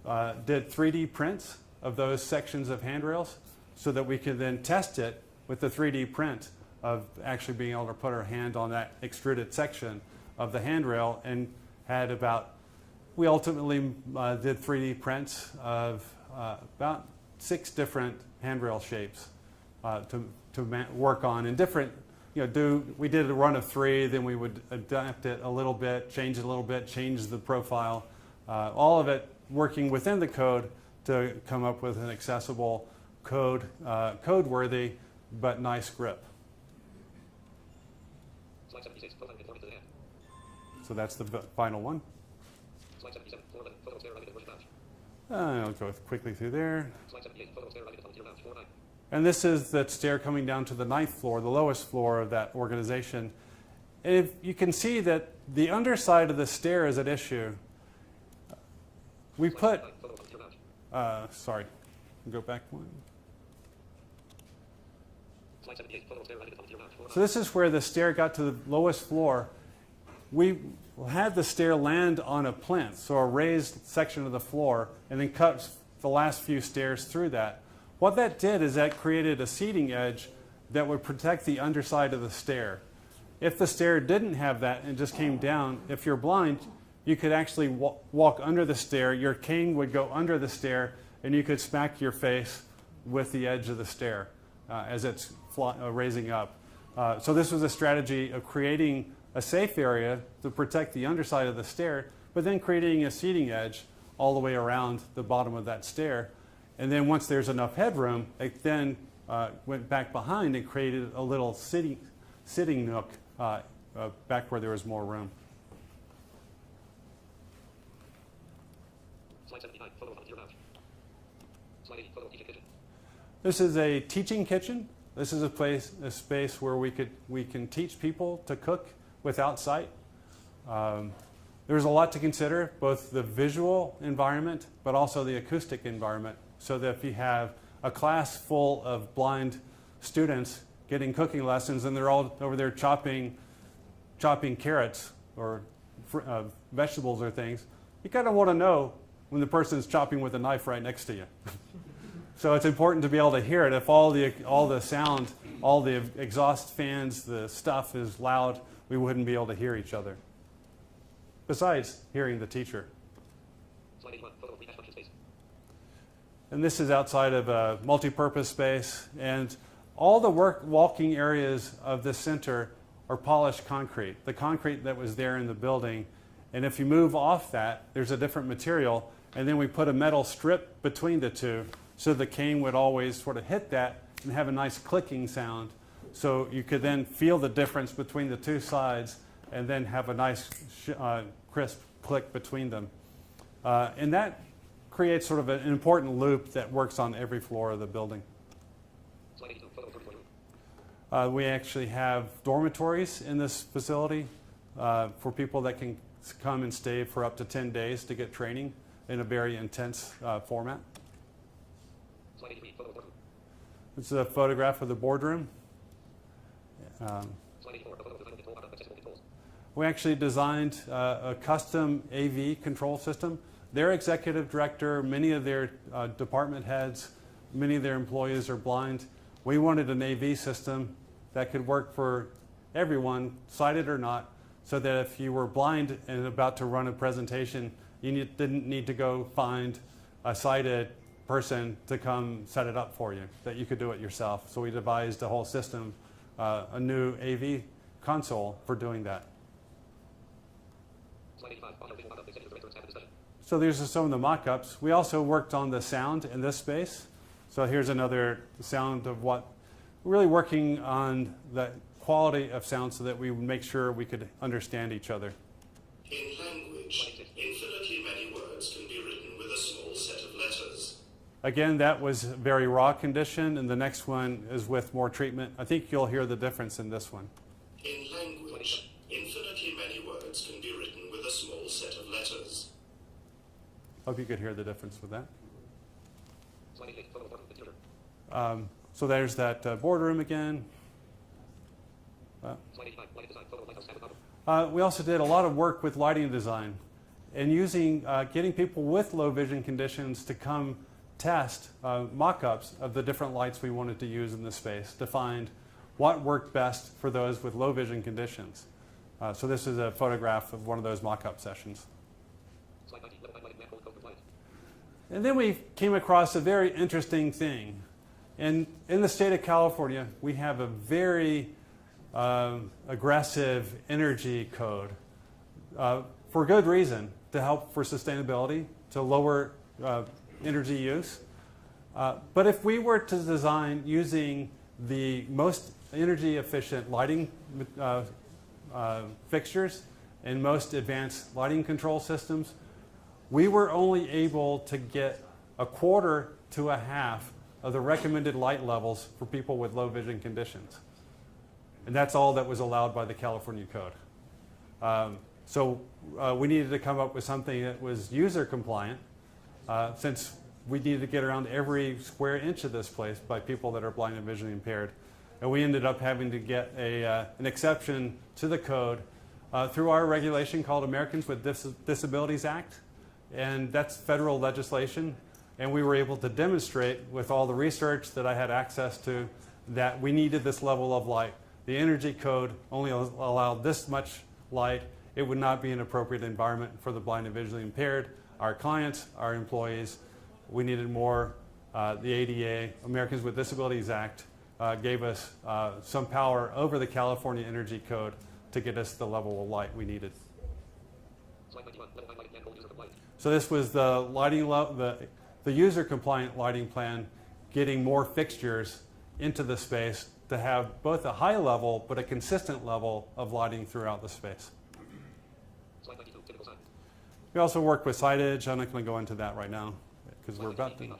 3D prints of those sections of handrails so that we could then test it with the 3D print of actually being able to put our hand on that extruded section of the handrail, and we ultimately did 3D prints of about 6 different handrail shapes to work on, and different, we did a run of 3, then we would adapt it a little bit, change it a little bit, change the profile, all of it working within the code to come up with an accessible code-worthy, but nice grip. Slide 76, profile conforming to the hand. So that's the final one. Slide 77, floor level, photo of stair running to the lounge. I'll go quickly through there. Slide 78, photo of stair running to the lounge, floor 9. And this is that stair coming down to the 9th floor, the lowest floor of that organization. And if you can see that the underside of the stair is at issue. We put, sorry, go back one. Slide 78, photo of stair running to the lounge, floor 9. So this is where the stair got to the lowest floor. We had the stair land on a plinth, so a raised section of the floor, and then cut the last few stairs through that. What that did is that created a seating edge that would protect the underside of the stair. If the stair didn't have that and just came down, if you're blind, you could actually walk under the stair. Your cane would go under the stair, and you could smack your face with the edge of the stair as it's raising up. So this was a strategy of creating a safe area to protect the underside of the stair, but then creating a seating edge all the way around the bottom of that stair. And then once there's enough headroom, it then went back behind and created a little sitting nook back where there was more room. Slide 79, photo of the lounge. Slide 80, photo of teaching kitchen. This is a teaching kitchen. This is a space where we can teach people to cook without sight. There's a lot to consider, both the visual environment, but also the acoustic environment, so that if you have a class full of blind students getting cooking lessons and they're all over there chopping chopping carrots or vegetables or things, you kind of want to know when the person's chopping with a knife right next to you. So it's important to be able to hear it. If all the sound, all the exhaust fans, the stuff is loud, we wouldn't be able to hear each other. Besides hearing the teacher. Slide 81, photo of rehash function space. And this is outside of a multi-purpose space. And all the walking areas of this center are polished concrete, the concrete that was there in the building. And if you move off that, there's a different material. And then we put a metal strip between the two so the cane would always sort of hit that and have a nice clicking sound. So you could then feel the difference between the two sides and then have a nice crisp click between them. And that creates sort of an important loop that works on every floor of the building. Slide 82, photo of 34 room. We actually have dormitories in this facility for people that can come and stay for up to 10 days to get training in a very intense format. Slide 83, photo of boardroom. This is a photograph of the boardroom. Slide 84, a photo of design and control out of accessible controls. We actually designed a custom AV control system. Their executive director, many of their department heads, many of their employees are blind. We wanted an AV system that could work for everyone, sighted or not, so that if you were blind and about to run a presentation, you didn't need to go find a sighted person to come set it up for you, that you could do it yourself. So we devised a whole system, a new AV console for doing that. Slide 85, audio visual out of executive director and staff discussion. So these are some of the mock-ups. We also worked on the sound in this space. So here's another sound of what, really working on the quality of sound so that we would make sure we could understand each other. In language, infinitely many words can be written with a small set of letters. Again, that was very raw condition, and the next one is with more treatment. I think you'll hear the difference in this one. In language, infinitely many words can be written with a small set of letters. Hope you could hear the difference with that. Slide 88, photo of boardroom with tutor. So there's that boardroom again. Slide 85, lighting design, photo of lighthouse standard model. We also did a lot of work with lighting design and using, getting people with low vision conditions to come test mock-ups of the different lights we wanted to use in the space to find what worked best for those with low vision conditions. So this is a photograph of one of those mock-up sessions. Slide 90, level 9 lighting map code compliant. And then we came across a very interesting thing. In the state of California, we have a very aggressive energy code for good reason, to help for sustainability, to lower energy use. But if we were to design using the most energy efficient lighting fixtures and most advanced lighting control systems, we were only able to get a quarter to a half of the recommended light levels for people with low vision conditions. And that's all that was allowed by the California code. So we needed to come up with something that was user compliant, since we needed to get around every square inch of this place by people that are blind and visually impaired. And we ended up having to get an exception to the code through our regulation called Americans with Disabilities Act. And that's federal legislation. And we were able to demonstrate with all the research that I had access to that we needed this level of light. The energy code only allowed this much light. It would not be an appropriate environment for the blind and visually impaired, our clients, our employees. We needed more. The ADA, Americans with Disabilities Act, gave us some power over the California Energy Code to get us the level of light we needed. Slide 91, level 9 lighting map code user compliant. So this was the lighting, the user-compliant lighting plan, getting more fixtures into the space to have both a high level but a consistent level of lighting throughout the space. Slide 92, typical sign. We also work with signage. I'm not going to go into that right now because we're about to.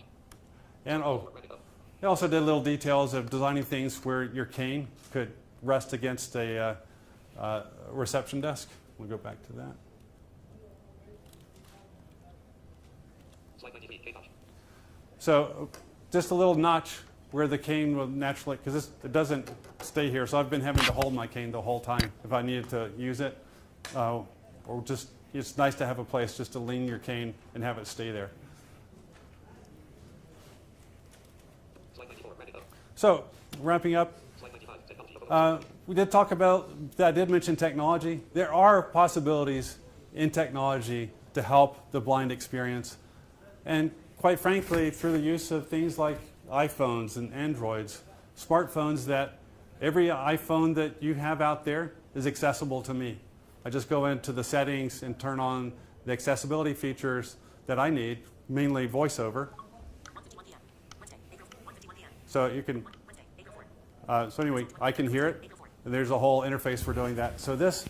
And we also did little details of designing things where your cane could rest against a reception desk. We'll go back to that. Slide 93, K-notch. So just a little notch where the cane will naturally, because it doesn't stay here, so I've been having to hold my cane the whole time if I needed to use it. Or just, it's nice to have a place just to lean your cane and have it stay there. Slide 94, wrap it up. So, wrapping up, Slide 95, technology overview. we did talk about, I did mention technology. There are possibilities in technology to help the blind experience. And quite frankly, through the use of things like iPhones and Androids, smartphones, that every iPhone that you have out there is accessible to me. I just go into the settings and turn on the accessibility features that I need, mainly voiceover. 1:51 p.m. Wednesday, April 1:51 p.m. So you can, Wednesday, April 4. so anyway, I can hear it, and there's a whole interface for doing that. So this,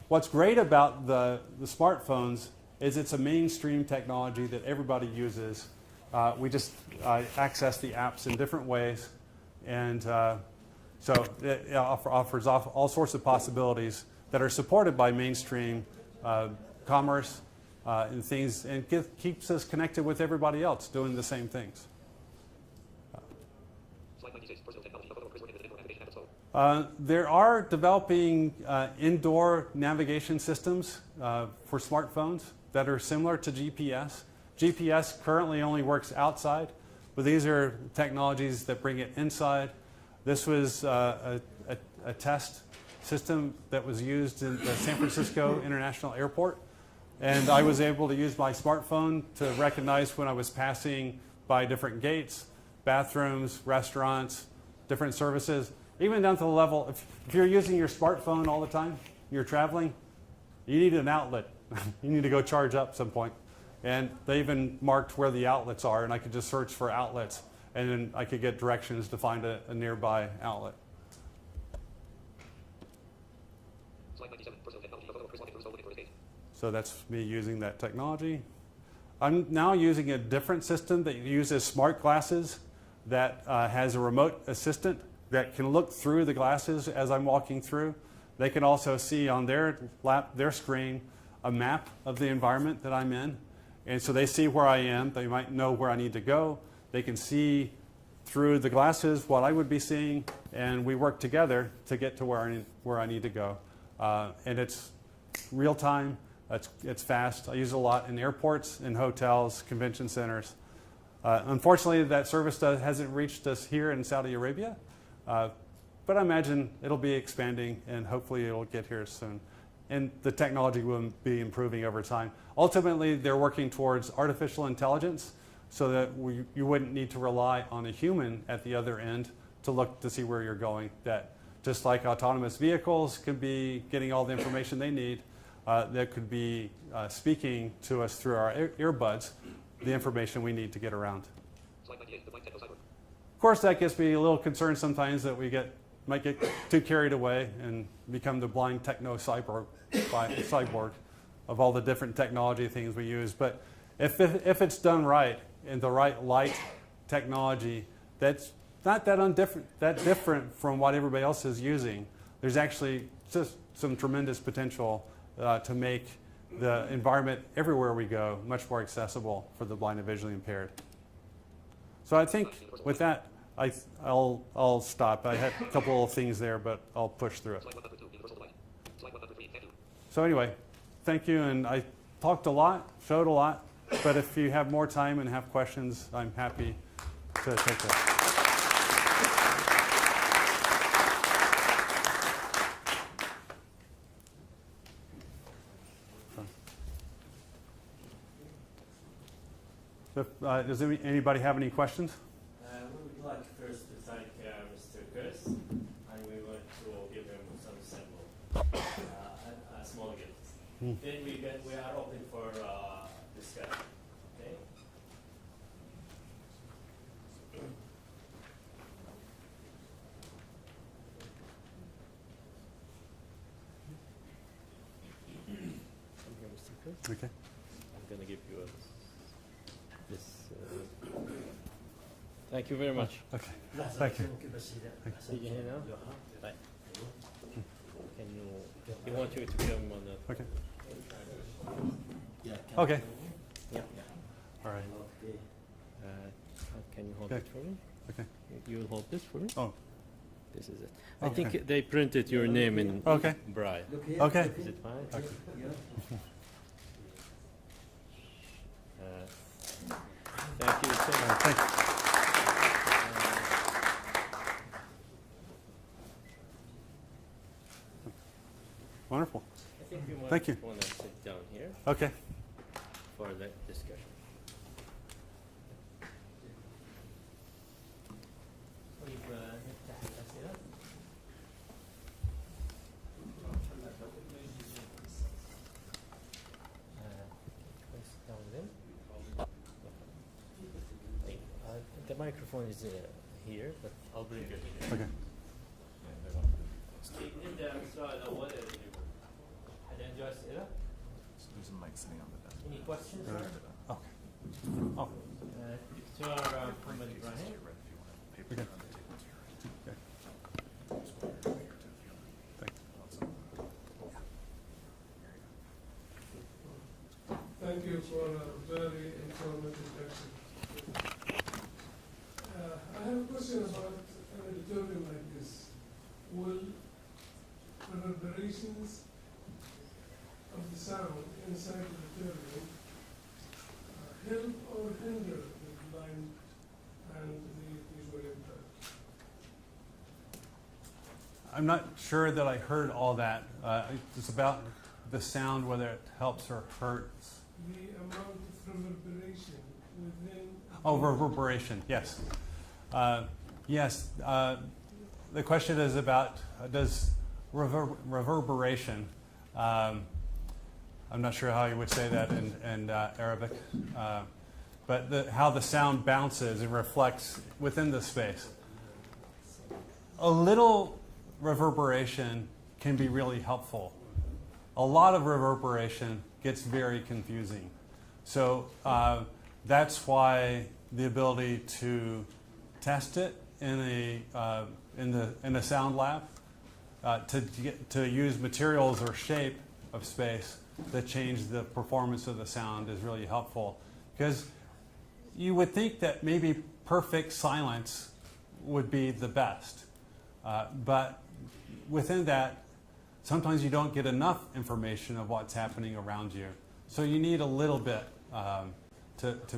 what's great about the smartphones is it's a mainstream technology that everybody uses. We just access the apps in different ways, and so it offers all sorts of possibilities that are supported by mainstream commerce and things, and keeps us connected with everybody else doing the same things. Slide 96, personal technology available for indoor navigation apps home. There are developing indoor navigation systems for smartphones that are similar to GPS. GPS currently only works outside, but these are technologies that bring it inside. This was a test system that was used in the San Francisco International Airport, and I was able to use my smartphone to recognize when I was passing by different gates, bathrooms, restaurants, different services, even down to the level, if you're using your smartphone all the time, you're traveling, you need an outlet. You need to go charge up some point. And they even marked where the outlets are, and I could just search for outlets, and then I could get directions to find a nearby outlet. Slide 97, personal technology available for visual interface. So that's me using that technology. I'm now using a different system that uses smart glasses that has a remote assistant that can look through the glasses as I'm walking through. They can also see on their screen a map of the environment that I'm in. And so they see where I am. They might know where I need to go. They can see through the glasses what I would be seeing, and we work together to get to where I need to go. And it's real time. It's fast. I use it a lot in airports, in hotels, convention centers. Unfortunately, that service hasn't reached us here in Saudi Arabia, but I imagine it'll be expanding, and hopefully it'll get here soon. And the technology will be improving over time. Ultimately, they're working towards artificial intelligence so that you wouldn't need to rely on a human at the other end to look to see where you're going. That just like autonomous vehicles could be getting all the information they need, that could be speaking to us through our earbuds, the information we need to get around. Slide 98, the blind techno cyborg. Of course, that gets me a little concerned sometimes that we might get too carried away and become the blind techno cyborg of all the different technology things we use. But if it's done right, in the right light technology, that's not that different from what everybody else is using. There's actually just some tremendous potential to make the environment everywhere we go much more accessible for the blind and visually impaired. So I think with that, I'll stop. I had a couple of things there, but I'll push through it. Slide 102, universal device. Slide 103, thank you. So anyway, thank you, and I talked a lot, showed a lot, but if you have more time and have questions, I'm happy to take that. So, does anybody have any questions? We would like first to thank Mr. Kris, and we want to give him some sample, a small gift. Then we are open for discussion. Okay. Mr. Kris. Okay. I'm going to give you this. Thank you very much. Okay. Thank you. You hear now? Right. Can you want you to come on the... Okay. Okay. Yeah. All right. Can you hold Okay. it for me? Okay. You'll hold this for me. Oh, This is it. I Okay. think they printed your name in okay. braille. Okay. Is it fine? Thank you so much. Thank you. Wonderful. I think we might Thank you. want to sit down here Okay. for the discussion. طيب نفتح الأسئلة. Let's sit down with them. The microphone is here, but I'll bring it here. Okay. نبدأ بالسؤال الأول اللي هو حد عنده أسئلة؟ There's a mic sitting on the desk. Any questions? Okay. Oh, دكتور محمد إبراهيم. okay. Okay. Thank you for a very informative lecture. I have a question about an auditorium like this. Will reverberations of the sound inside the auditorium help or hinder the blind and the visually impaired? I'm not sure that I heard all that. It's about the sound, whether it helps or hurts. The amount of reverberation within... Oh, reverberation, yes. Yes, the question is about does reverberation, I'm not sure how you would say that in Arabic, but how the sound bounces and reflects within the space. A little reverberation can be really helpful. A lot of reverberation gets very confusing. So that's why the ability to test it in a sound lab, to use materials or shape of space that change the performance of the sound is really helpful. Because you would think that maybe perfect silence would be the best. But within that, sometimes you don't get enough information of what's happening around you. So you need a little bit to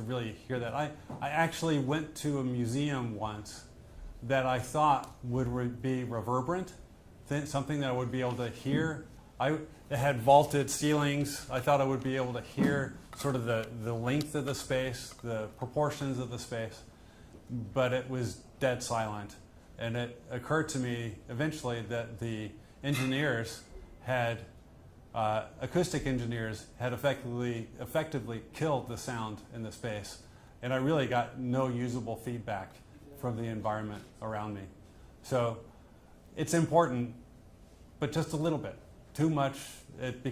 really hear that. I actually went to a museum once that I thought would be reverberant, something that I would be able to hear. It had vaulted ceilings. I thought I would be able to hear sort of the length of the space, the proportions of the space, but it was dead silent. And it occurred to me eventually that the engineers had, acoustic engineers had effectively killed the sound in the space. And I really got no usable feedback from the environment around me. So it's important, but just a little bit. Too much, it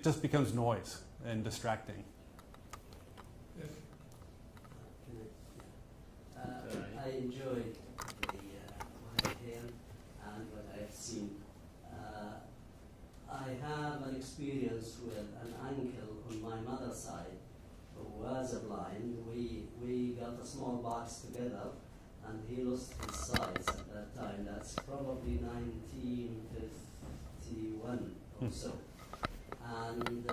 just becomes noise and distracting. Yes. I enjoyed what I heard and what I've seen. I have an experience with an uncle on my mother's side who was blind. We got a small box together and he lost his sight at that time. That's probably 1951 or so. And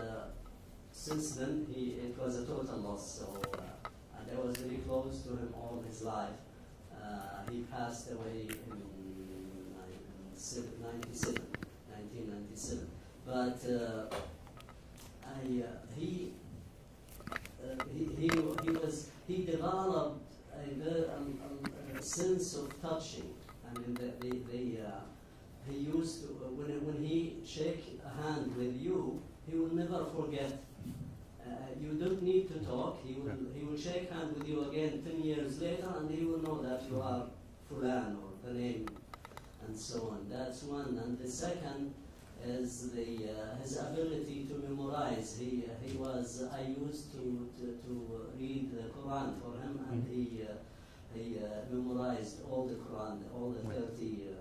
since then, it was a total loss. So, and I was very close to him all his life. He passed away in 1997. But he developed a sense of touching. I mean, he used to, when he shake a hand with you, he will never forget. You don't need to talk. He will shake hand with you again 10 years later, and he will know that you are Fulan or the name, and so on. That's one. And the second is his ability to memorize. I used to read the Quran for him, and he memorized all the Quran, all the 30.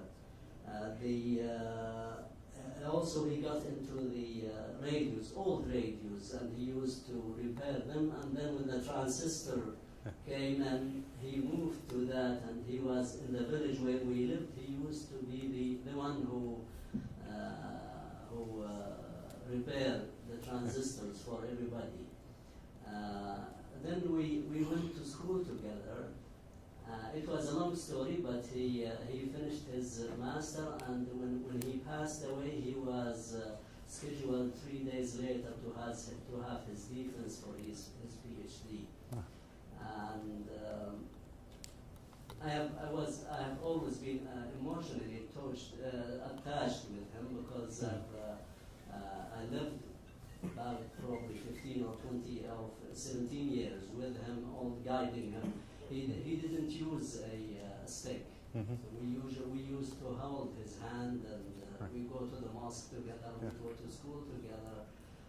Also, he got into the radios, old radios, and he used to repair them. And then with the transistor came and he moved to that, and he was in the village where we lived. He used to be the one who repaired the transistors for everybody. Then we went to school together. It was a long story, but he finished his master, and when he passed away, he was scheduled 3 days later to have his defense for his PhD. And I have always been emotionally attached with him, because I lived about probably 15 or 20 or 17 years with him, all guiding him. He didn't use a stick. Mm-hmm. So we used to hold his hand, and we go to the mosque together, we go to school together.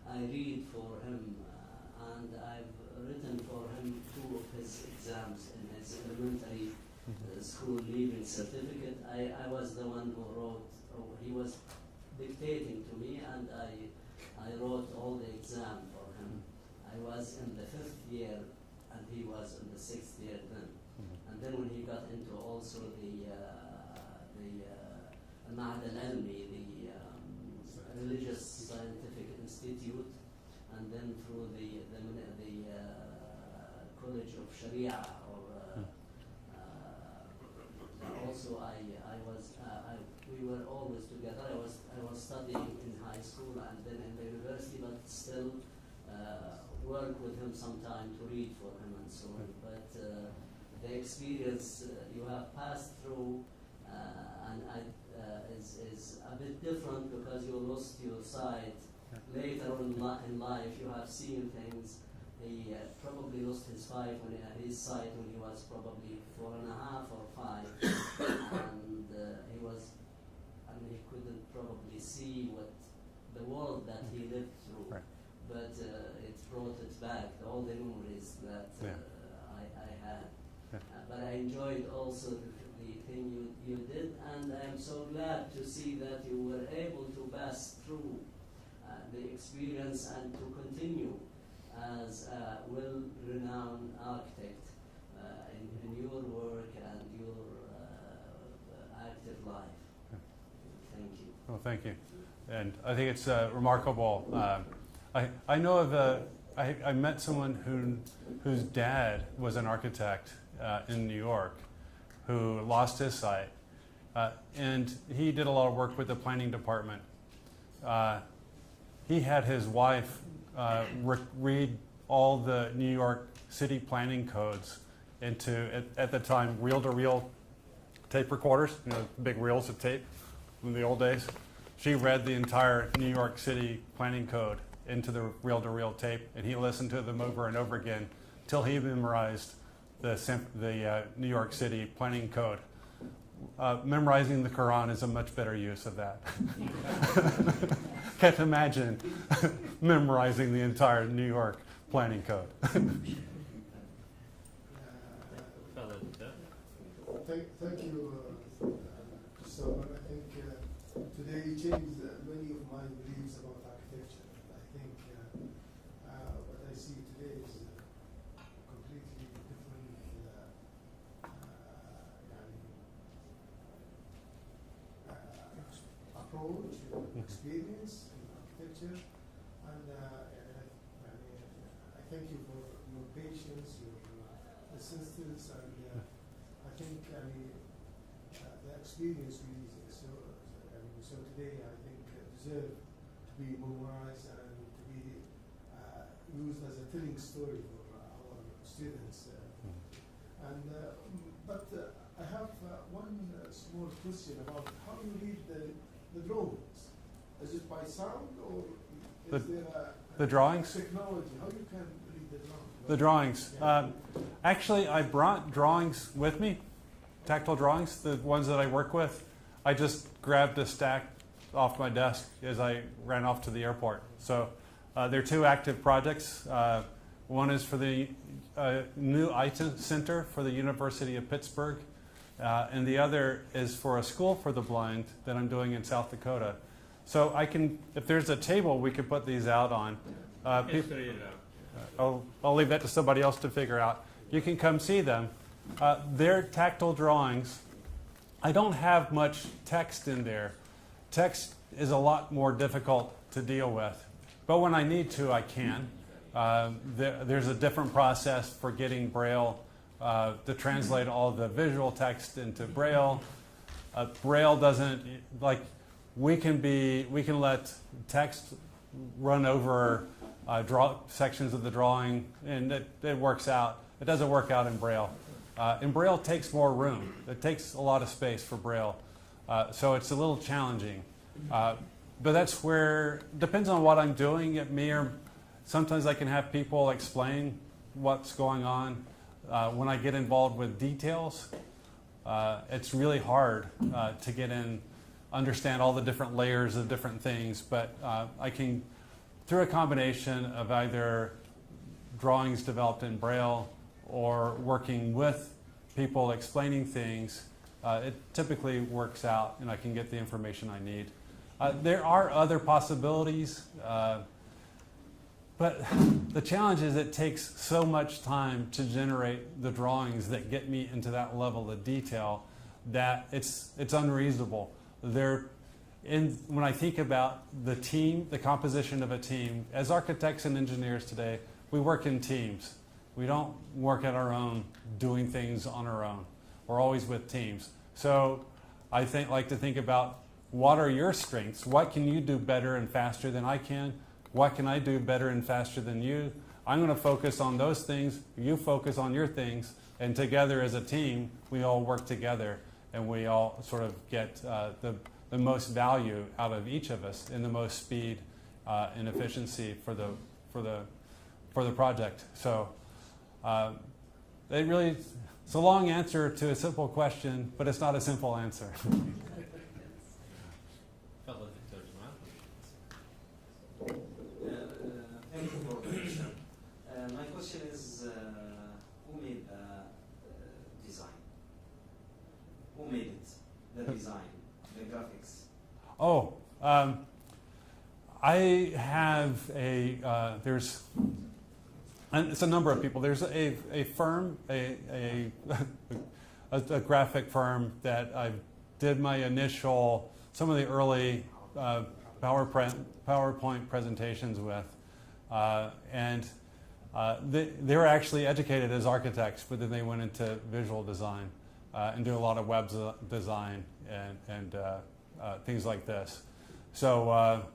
I read for him, and I've written for him 2 of his exams in his elementary school leaving certificate. I was the one who wrote, he was dictating to me, and I wrote all the exam for him. I was in the 5th year, and he was in the 6th year then. And then when he got into also the Ma'had al-Ilmi, the religious scientific institute, and then through the College of Sharia, or also we were always together. I was studying in high school and then in the university, but still work with him sometime to read for him and so on. But the experience you have passed through is a bit different, because you lost your sight later in life. You have seen things. He probably lost his sight when he was probably 4.5 or 5, and he couldn't probably see what the world that he lived through. Right. But it brought it back, all the memories that I had. Yeah. But I enjoyed also the thing you did, and I'm so glad to see that you were able to pass through the experience and to continue as a well-renowned architect in your work and your active life. Thank you. Well, thank you. And I think it's remarkable. I know of I met someone whose dad was an architect in New York, who lost his sight, and he did a lot of work with the planning department. He had his wife read all the New York City planning codes into, at the time, reel-to-reel tape recorders, big reels of tape in the old days. She read the entire New York City planning code into the reel-to-reel tape, and he listened to them over and over again till he memorized the New York City planning code. Memorizing the Quran is a much better use of that. Can't imagine memorizing the entire New York planning code. Thank you, so I think today you changed many of my beliefs about architecture. I think what I see today is completely different approach, experience in architecture, and I thank you for your patience, your persistence, and I think the experience so today I think deserve to be memorized and to be used as a telling story for our students. But I have one small question about how you read the drawings. Is it by sound, or is there the drawings? Technology? How you can read the drawings? The drawings. Actually, I brought drawings with me, tactile drawings, the ones that I work with. I just grabbed a stack off my desk as I ran off to the airport. So there are 2 active projects. One is for the new IT Center for the University of Pittsburgh, and the other is for a school for the blind that I'm doing in South Dakota. So I can, if there's a table, we could put these out on. I'll leave that to somebody else to figure out. you can come see them. They're tactile drawings. I don't have much text in there. Text is a lot more difficult to deal with, but when I need to, I can. There's a different process for getting Braille to translate all the visual text into Braille. Braille doesn't, like, we can let text run over sections of the drawing, and it works out. It doesn't work out in Braille. And Braille takes more room. It takes a lot of space for Braille. So it's a little challenging. But that's where, depends on what I'm doing. Sometimes I can have people explain what's going on. When I get involved with details, it's really hard to get in, understand all the different layers of different things. But I can, through a combination of either drawings developed in Braille or working with people explaining things, it typically works out and I can get the information I need. There are other possibilities, but the challenge is it takes so much time to generate the drawings that get me into that level of detail that it's unreasonable. When I think about the team, the composition of a team, as architects and engineers today, we work in teams. We don't work at our own, doing things on our own. We're always with teams. So I like to think about, what are your strengths? What can you do better and faster than I can? What can I do better and faster than you? I'm going to focus on those things. You focus on your things. And together as a team, we all work together. And we all sort of get the most value out of each of us and the most speed and efficiency for the project. So it's a long answer to a simple question, but it's not a simple answer. Thank you for the question. My question is, who made the design? Who made it? The design, the graphics? Oh, I have it's a number of people. There's a firm, a graphic firm that I did some of the early PowerPoint presentations with. And they were actually educated as architects, but then they went into visual design and do a lot of web design and things like this. So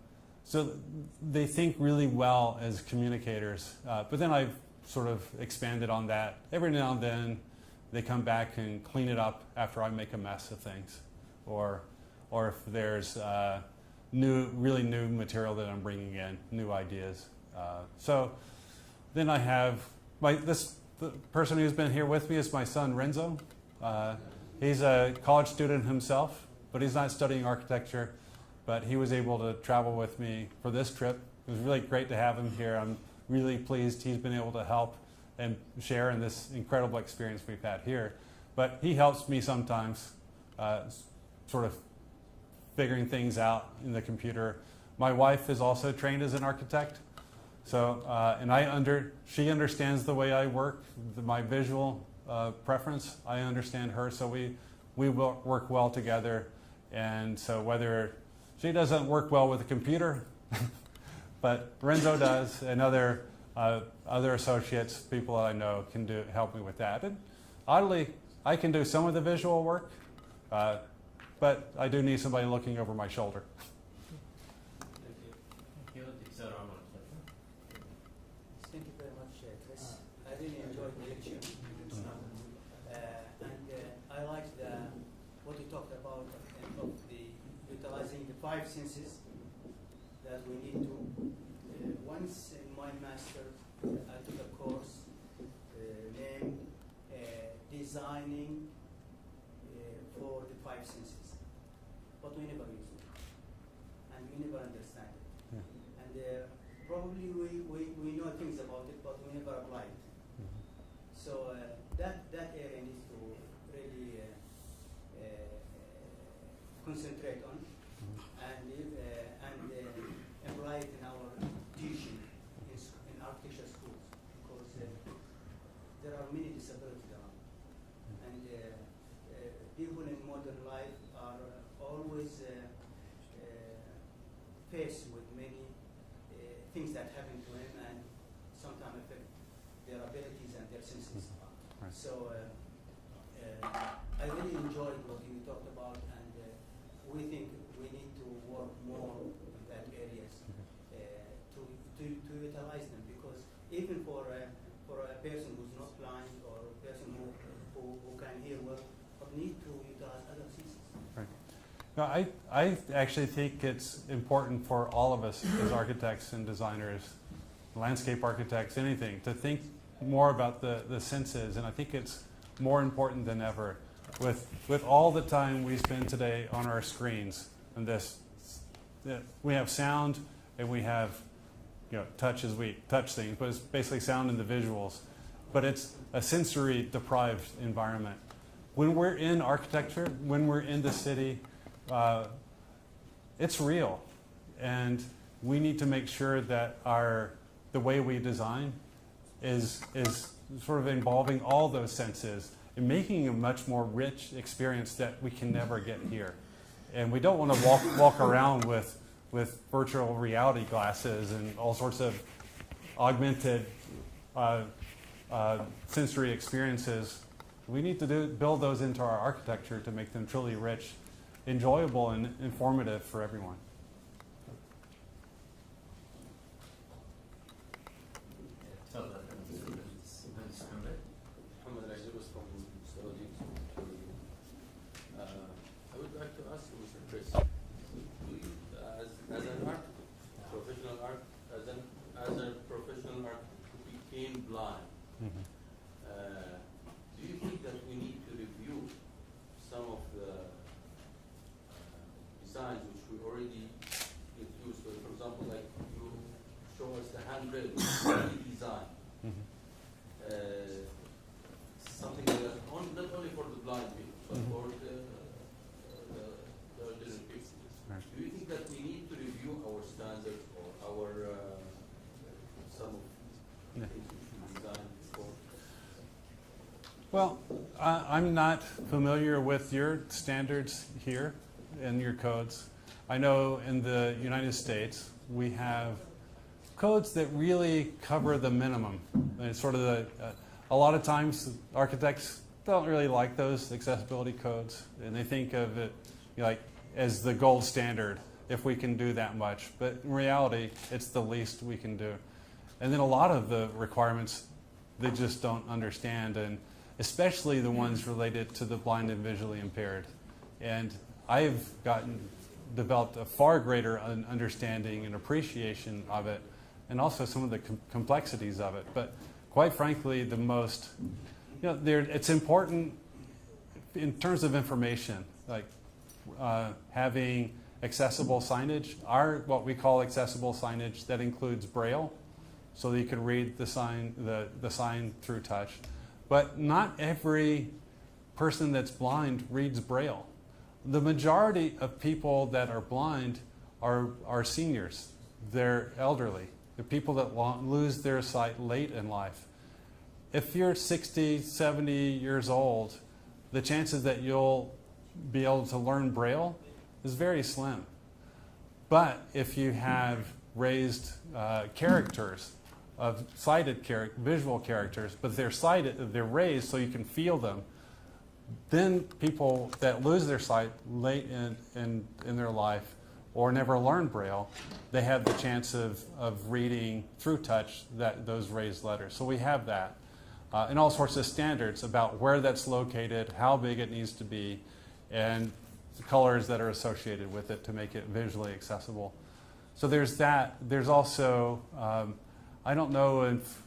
they think really well as communicators. But then I've sort of expanded on that. Every now and then they come back and clean it up after I make a mess of things, or if there's really new material that I'm bringing in, new ideas. So then I have the person who's been here with me is my son Renzo. He's a college student himself, but he's not studying architecture. But he was able to travel with me for this trip. It was really great to have him here. I'm really pleased he's been able to help and share in this incredible experience we've had here. But he helps me sometimes, sort of figuring things out in the computer. My wife is also trained as an architect, so she understands the way I work, my visual preference. I understand her, so we will work well together. And so whether she doesn't work well with a computer, but Renzo does, and other associates, people that I know, can help me with that. And oddly, I can do some of the visual work, but I do need somebody looking over my shoulder. Thank you very much, Chris. I really enjoyed the lecture. I like what you talked about of utilizing the 5 senses that we need to. Once in my master, I took a course named Designing for the 5 senses, but we never use it, and we never understand it. Yeah. And probably we know things about it, but we never apply it. Mm-hmm. So that area needs to really concentrate on and apply it in our teaching in architecture schools, because there are are many disabilities around, and people in modern life are always faced with many things that happen to him and sometimes affect their abilities and their senses. Right. So I really enjoyed what you talked about, and we think we need to work more in that areas to utilize them, because even for a person who's not blind or a person who can hear well, but need to utilize other senses. Right. No, I actually think it's important for all of us as architects and designers, landscape architects, anything, to think more about the senses, and I think it's more important than ever. With all the time we spend today on our screens, and we have sound and we have touch as we touch things, but it's basically sound and the visuals. But it's a sensory deprived environment. When we're in architecture, when we're in the city, it's real, and we need to make sure that the way we design is sort of involving all those senses and making a much more rich experience that we can never get here. And we don't want to walk around with virtual reality glasses and all sorts of augmented sensory experiences. We need to build those into our architecture to make them truly rich, enjoyable, and informative for everyone. I would like to ask you, Mr. Kris, as a professional architect who became blind, do you think that we need to review some of the designs which we already get used to? For example, like you show us the handrail design. Something like that, not only for the blind people, but for the elderly people. Right. Do you think that we need to review our standards or our some of the things which we designed before? Well, I'm not familiar with your standards here and your codes. I know in the United States we have codes that really cover the minimum. And it's sort of a lot of times architects don't really like those accessibility codes, and they think of it like as the gold standard if we can do that much. But in reality, it's the least we can do. And then a lot of the requirements they just don't understand, and especially the ones related to the blind and visually impaired. And I've developed a far greater understanding and appreciation of it, and also some of the complexities of it. But quite frankly, the most, it's important in terms of information, like having accessible signage, what we call accessible signage that includes Braille, so that you can read the sign through touch. But not every person that's blind reads Braille. The majority of people that are blind are seniors. They're elderly. They're people that lose their sight late in life. If you're 60, 70 years old, the chances that you'll be able to learn Braille is very slim. But if you have raised characters, of sighted visual characters, but they're raised so you can feel them, then people that lose their sight late in their life or never learn Braille, they have the chance of reading through touch those raised letters. So we have that. And all sorts of standards about where that's located, how big it needs to be, and the colors that are associated with it to make it visually accessible. So there's that. There's also, I don't know if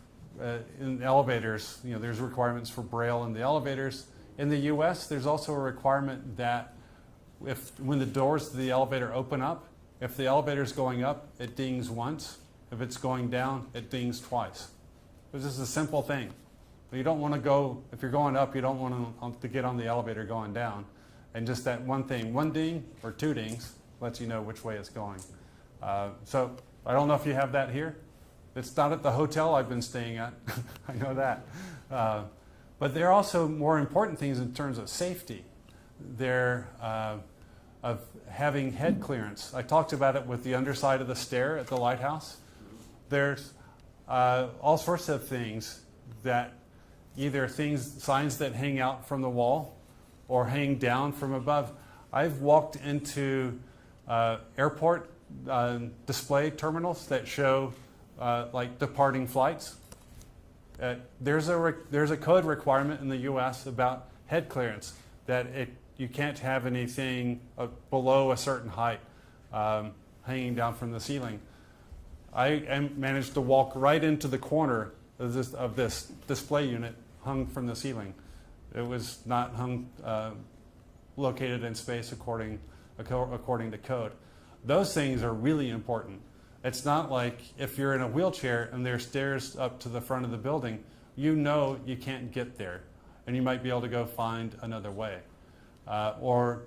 in elevators, there's requirements for Braille in the elevators. In the US, there's also a requirement that when the doors to the elevator open up, if the elevator's going up, it dings once. If it's going down, it dings twice. This is a simple thing. You don't want to go, if you're going up, you don't want to get on the elevator going down. And just that one thing, one ding or two dings, lets you know which way it's going. So I don't know if you have that here. It's not at the hotel I've been staying at. I know that. But there are also more important things in terms of safety. They're of having head clearance. I talked about it with the underside of the stair at the lighthouse. There's all sorts of things that either signs that hang out from the wall or hang down from above. I've walked into airport display terminals that show like departing flights. There's a code requirement in the U.S. about head clearance that you can't have anything below a certain height hanging down from the ceiling. I managed to walk right into the corner of this display unit hung from the ceiling. It was not hung, located in space according to code. Those things are really important. It's not like if you're in a wheelchair and there's stairs up to the front of the building, you know you can't get there, and you might be able to go find another way. Or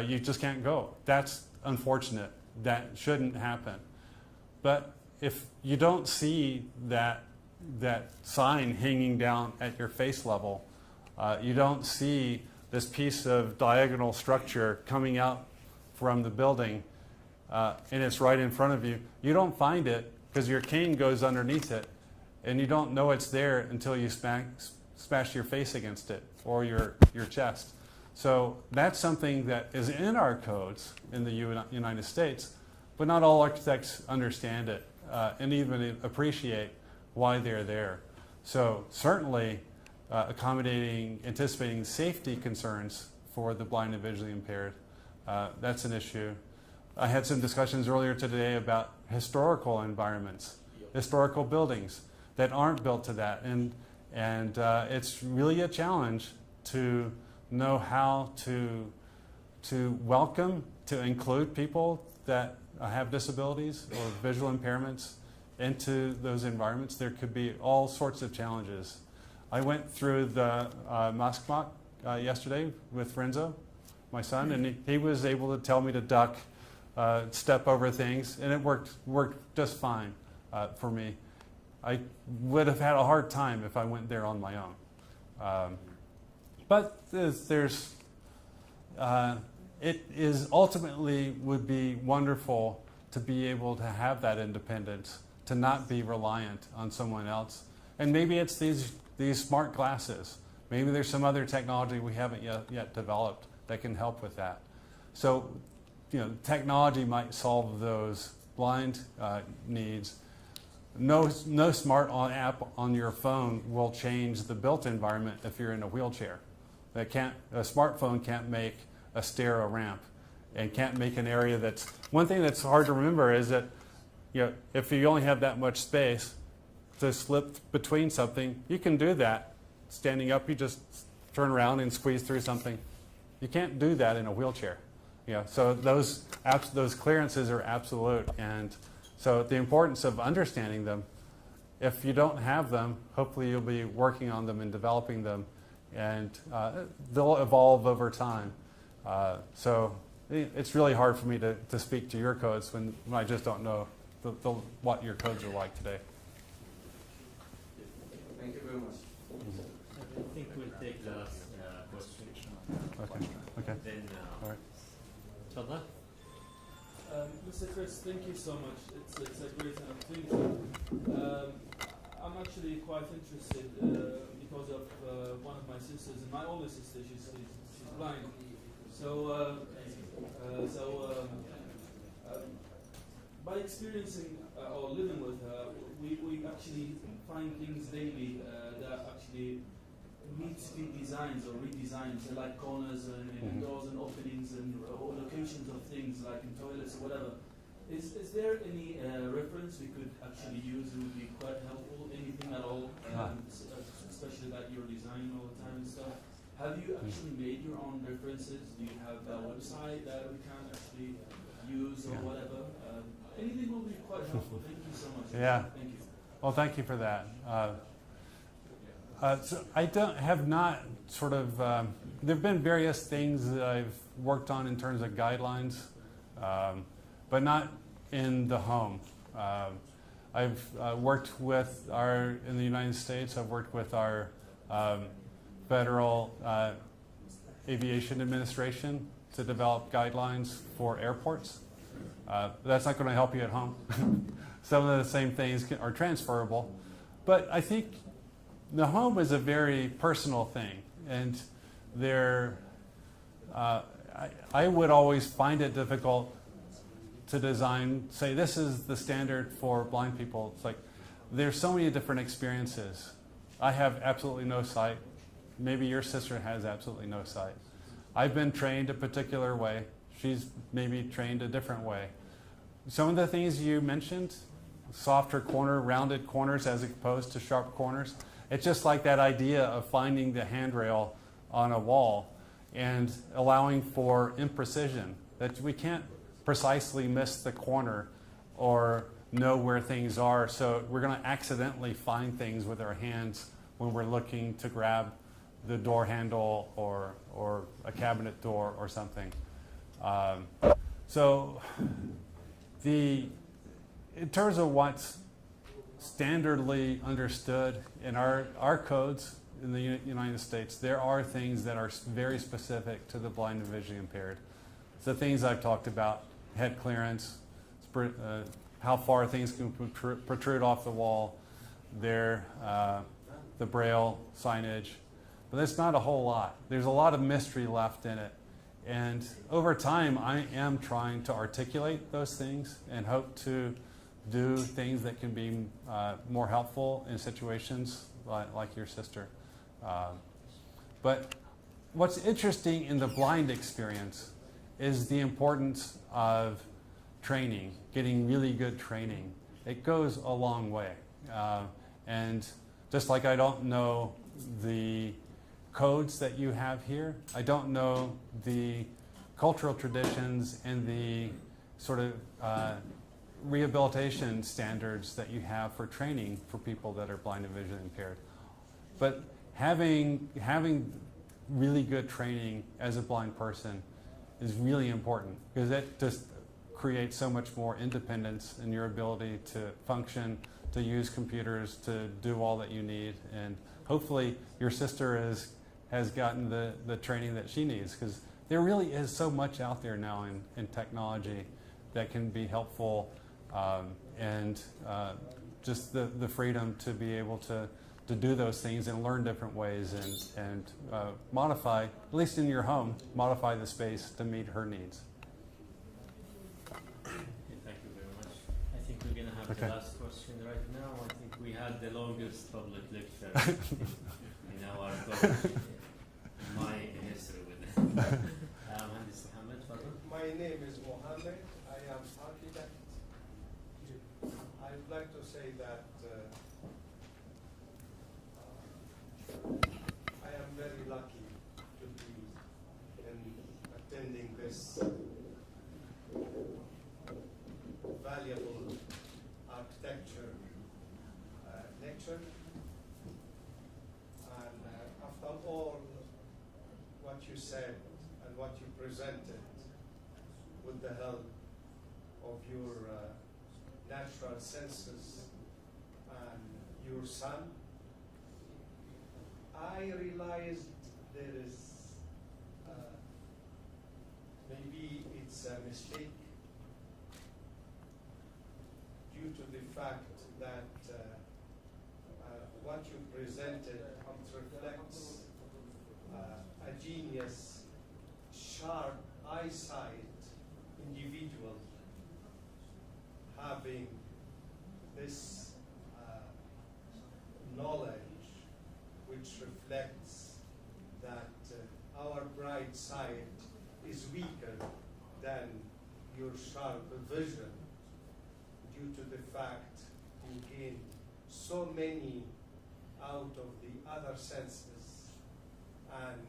you just can't go. That's unfortunate. That shouldn't happen. But if you don't see that sign hanging down at your face level, you don't see this piece of diagonal structure coming out from the building, and it's right in front of you, you don't find it because your cane goes underneath it, and you don't know it's there until you smash your face against it or your chest. So that's something that is in our codes in the United States, but not all architects understand it and even appreciate why they're there. So certainly anticipating safety concerns for the blind and visually impaired, that's an issue. I had some discussions earlier today about historical environments, historical buildings that aren't built to that, and it's really a challenge to know how to welcome, to include people that have disabilities or visual impairments into those environments. There could be all sorts of challenges. I went through the Mock yesterday with Renzo, my son, and he was able to tell me to duck, step over things, and it worked just fine for me. I would have had a hard time if I went there on my own. But it is ultimately would be wonderful to be able to have that independence, to not be reliant on someone else. And maybe it's these smart glasses. Maybe there's some other technology we haven't yet developed that can help with that. So, technology might solve those blind needs. No smart app on your phone will change the built environment if you're in a wheelchair. A smartphone can't make a stair a ramp, and can't make an area that's. One thing that's hard to remember is that, if you only have that much space to slip between something, you can do that. Standing up, you just turn around and squeeze through something. You can't do that in a wheelchair. So those clearances are absolute, and so the importance of understanding them. If you don't have them, hopefully you'll be working on them and developing them, and they'll evolve over time. So it's really hard for me to speak to your codes when I just don't know what your codes are like today. Thank you very much. I think we'll take the last question. Okay. Then, all right. Tafadhal. Mr. Chris, thank you so much. It's a great opportunity. I'm actually quite interested because of one of my sisters, and my older sister, she's blind. So by experiencing or living with her, we actually find things daily that actually need to be designs or redesigns, like corners and doors and openings and or locations of things like in toilets or whatever. Is there any reference we could actually use that would be quite helpful? Anything at all, especially about your design all the time and stuff? Have you actually made your own references? Do you have a website that we can actually use or whatever? Anything will be quite helpful. Thank you so much. Yeah. Thank you. Well, thank you for that. So I have not sort of, there have been various things that I've worked on in terms of guidelines, but not in the home. I've worked with in the United States, I've worked with our Federal Aviation Administration to develop guidelines for airports. That's not going to help you at home. Some of the same things are transferable. But I think the home is a very personal thing. And I would always find it difficult to design, say this is the standard for blind people. It's like there's so many different experiences. I have absolutely no sight. Maybe your sister has absolutely no sight. I've been trained a particular way. She's maybe trained a different way. Some of the things you mentioned, softer rounded corners as opposed to sharp corners, it's just like that idea of finding the handrail on a wall and allowing for imprecision, that we can't precisely miss the corner or know where things are, so we're going to accidentally find things with our hands when we're looking to grab the door handle or a cabinet door or something. So in terms of what's standardly understood in our codes in the United States, there are things that are very specific to the blind and visually impaired. It's the things I've talked about: head clearance, how far things can protrude off the wall, the braille signage. But that's not a whole lot. There's a lot of mystery left in it. And over time, I am trying to articulate those things and hope to do things that can be more helpful in situations like your sister. But what's interesting in the blind experience is the importance of training, getting really good training. It goes a long way. And just like I don't know the codes that you have here, I don't know the cultural traditions and the sort of rehabilitation standards that you have for training for people that are blind and visually impaired. But having really good training as a blind person is really important, because it just creates so much more independence in your ability to function, to use computers, to do all that you need. And hopefully your sister has gotten the training that she needs, because there really is so much out there now in technology that can be helpful, and just the freedom to be able to do those things and learn different ways and modify, at least in your home, modify the space to meet her needs. Thank you very much. I think we're going to have the last question right now. I think we had the longest public lecture in our my history with it. My name is Mohammed. I am architect. I'd like to say that I am very lucky to be attending this valuable architecture lecture. And after all what you said and what you presented, with the help of your natural senses and your son, I realized there is maybe it's a mistake due to the fact that what you presented reflects a genius, sharp eyesight individual having this knowledge which reflects that our bright side is weaker than your sharp vision due to the fact you gain so many out of the other senses, and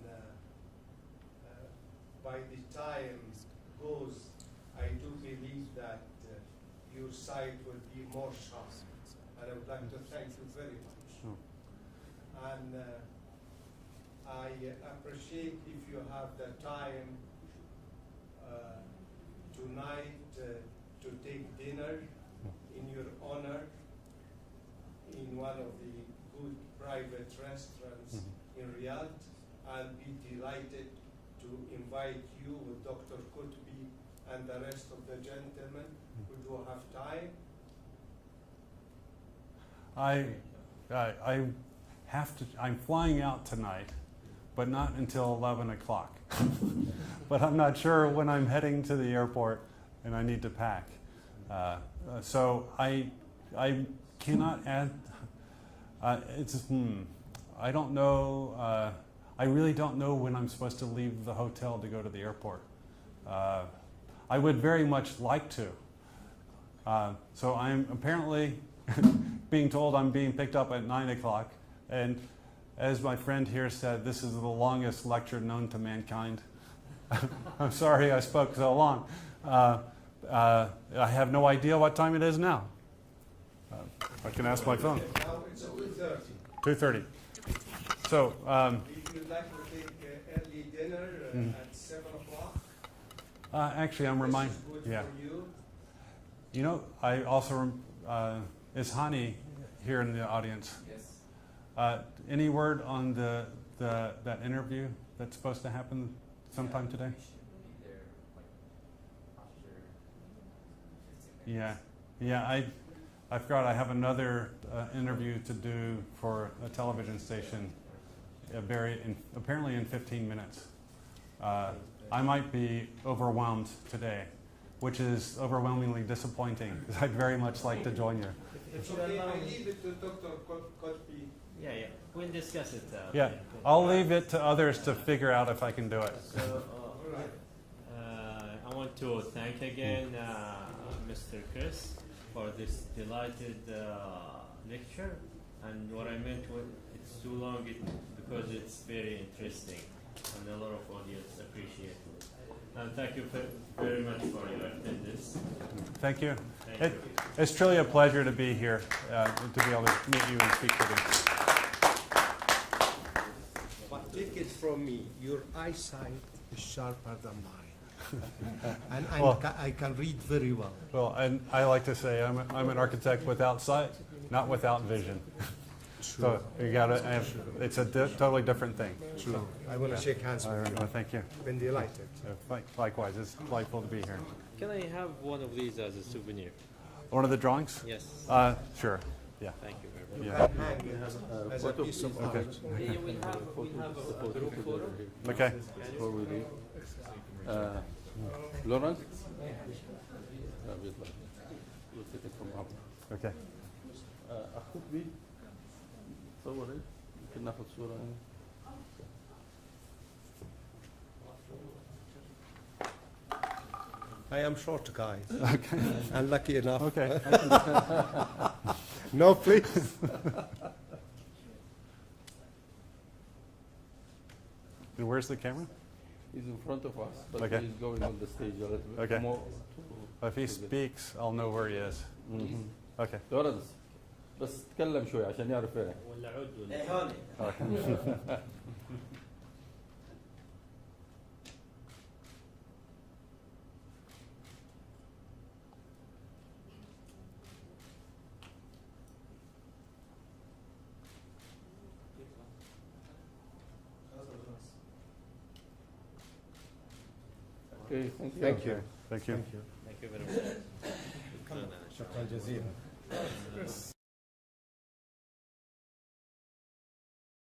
by the time goes, I do believe that your sight will be more sharp, and I would like to thank you very much. And I appreciate if you have the time tonight to take dinner in your honor in one of the good private restaurants in Riyadh. I'll be delighted to invite you with Dr. Qutbi and the rest of the gentlemen who do have time. I have to. I'm flying out tonight, but not until 11 o'clock. But I'm not sure when I'm heading to the airport, and I need to pack. So I cannot add. I don't know. I really don't know when I'm supposed to leave the hotel to go to the airport. I would very much like to. So I'm apparently being told I'm being picked up at 9 o'clock. And as my friend here said, this is the longest lecture known to mankind. I'm sorry I spoke so long. I have no idea what time it is now. I can ask my phone. Now it's 2:30. 2:30. So, If you'd like to take early dinner at 7 o'clock. actually, I'm reminded. Yeah. For you. You know, I also is Hani here in the audience? Yes. Any word on that interview that's supposed to happen sometime today? Yeah. I forgot I have another interview to do for a television station. Apparently in 15 minutes. I might be overwhelmed today, which is overwhelmingly disappointing because I'd very much like to join you. It's okay, I leave it to Dr. Qutbi. Yeah, we'll discuss it. Yeah, I'll leave it to others to figure out if I can do it. So, I want to thank again Mr. Chris for this delighted lecture. And what I meant was it's too long because it's very interesting and a lot of audience appreciate it. And thank you very much for your attendance. Thank you. Thank you. It's truly a pleasure to be here, and to be able to meet you and speak with you. But take it from me, your eyesight is sharper than mine. And I can read very well. Well, and I like to say I'm an architect without sight, not without vision. So you gotta. It's a totally different thing. True. I want to shake hands with you. Well, thank you. Been delighted. Likewise, it's delightful to be here. Can I have one of these as a souvenir? One of the drawings? Yes. Sure. Yeah. Thank you very You much. can hang it as a piece of art. Okay. We'll have a group photo. Okay. Before we leave. Lawrence? We'll take it from up. Okay. أخذ بي صوري يمكن ناخذ صورة هنا. I am short, guys. Okay. And lucky enough. Okay. No, please. And where's the camera? He's in front of us, but Okay. he's going on the stage a little bit Okay. more. If he speaks, I'll know where he is. Okay. لورنس بس تكلم شوي عشان يعرف ايه. ولا عود ولا ايه هوني. Okay, thank you. Thank you. Thank you. Thank you very much. شكرا جزيلا.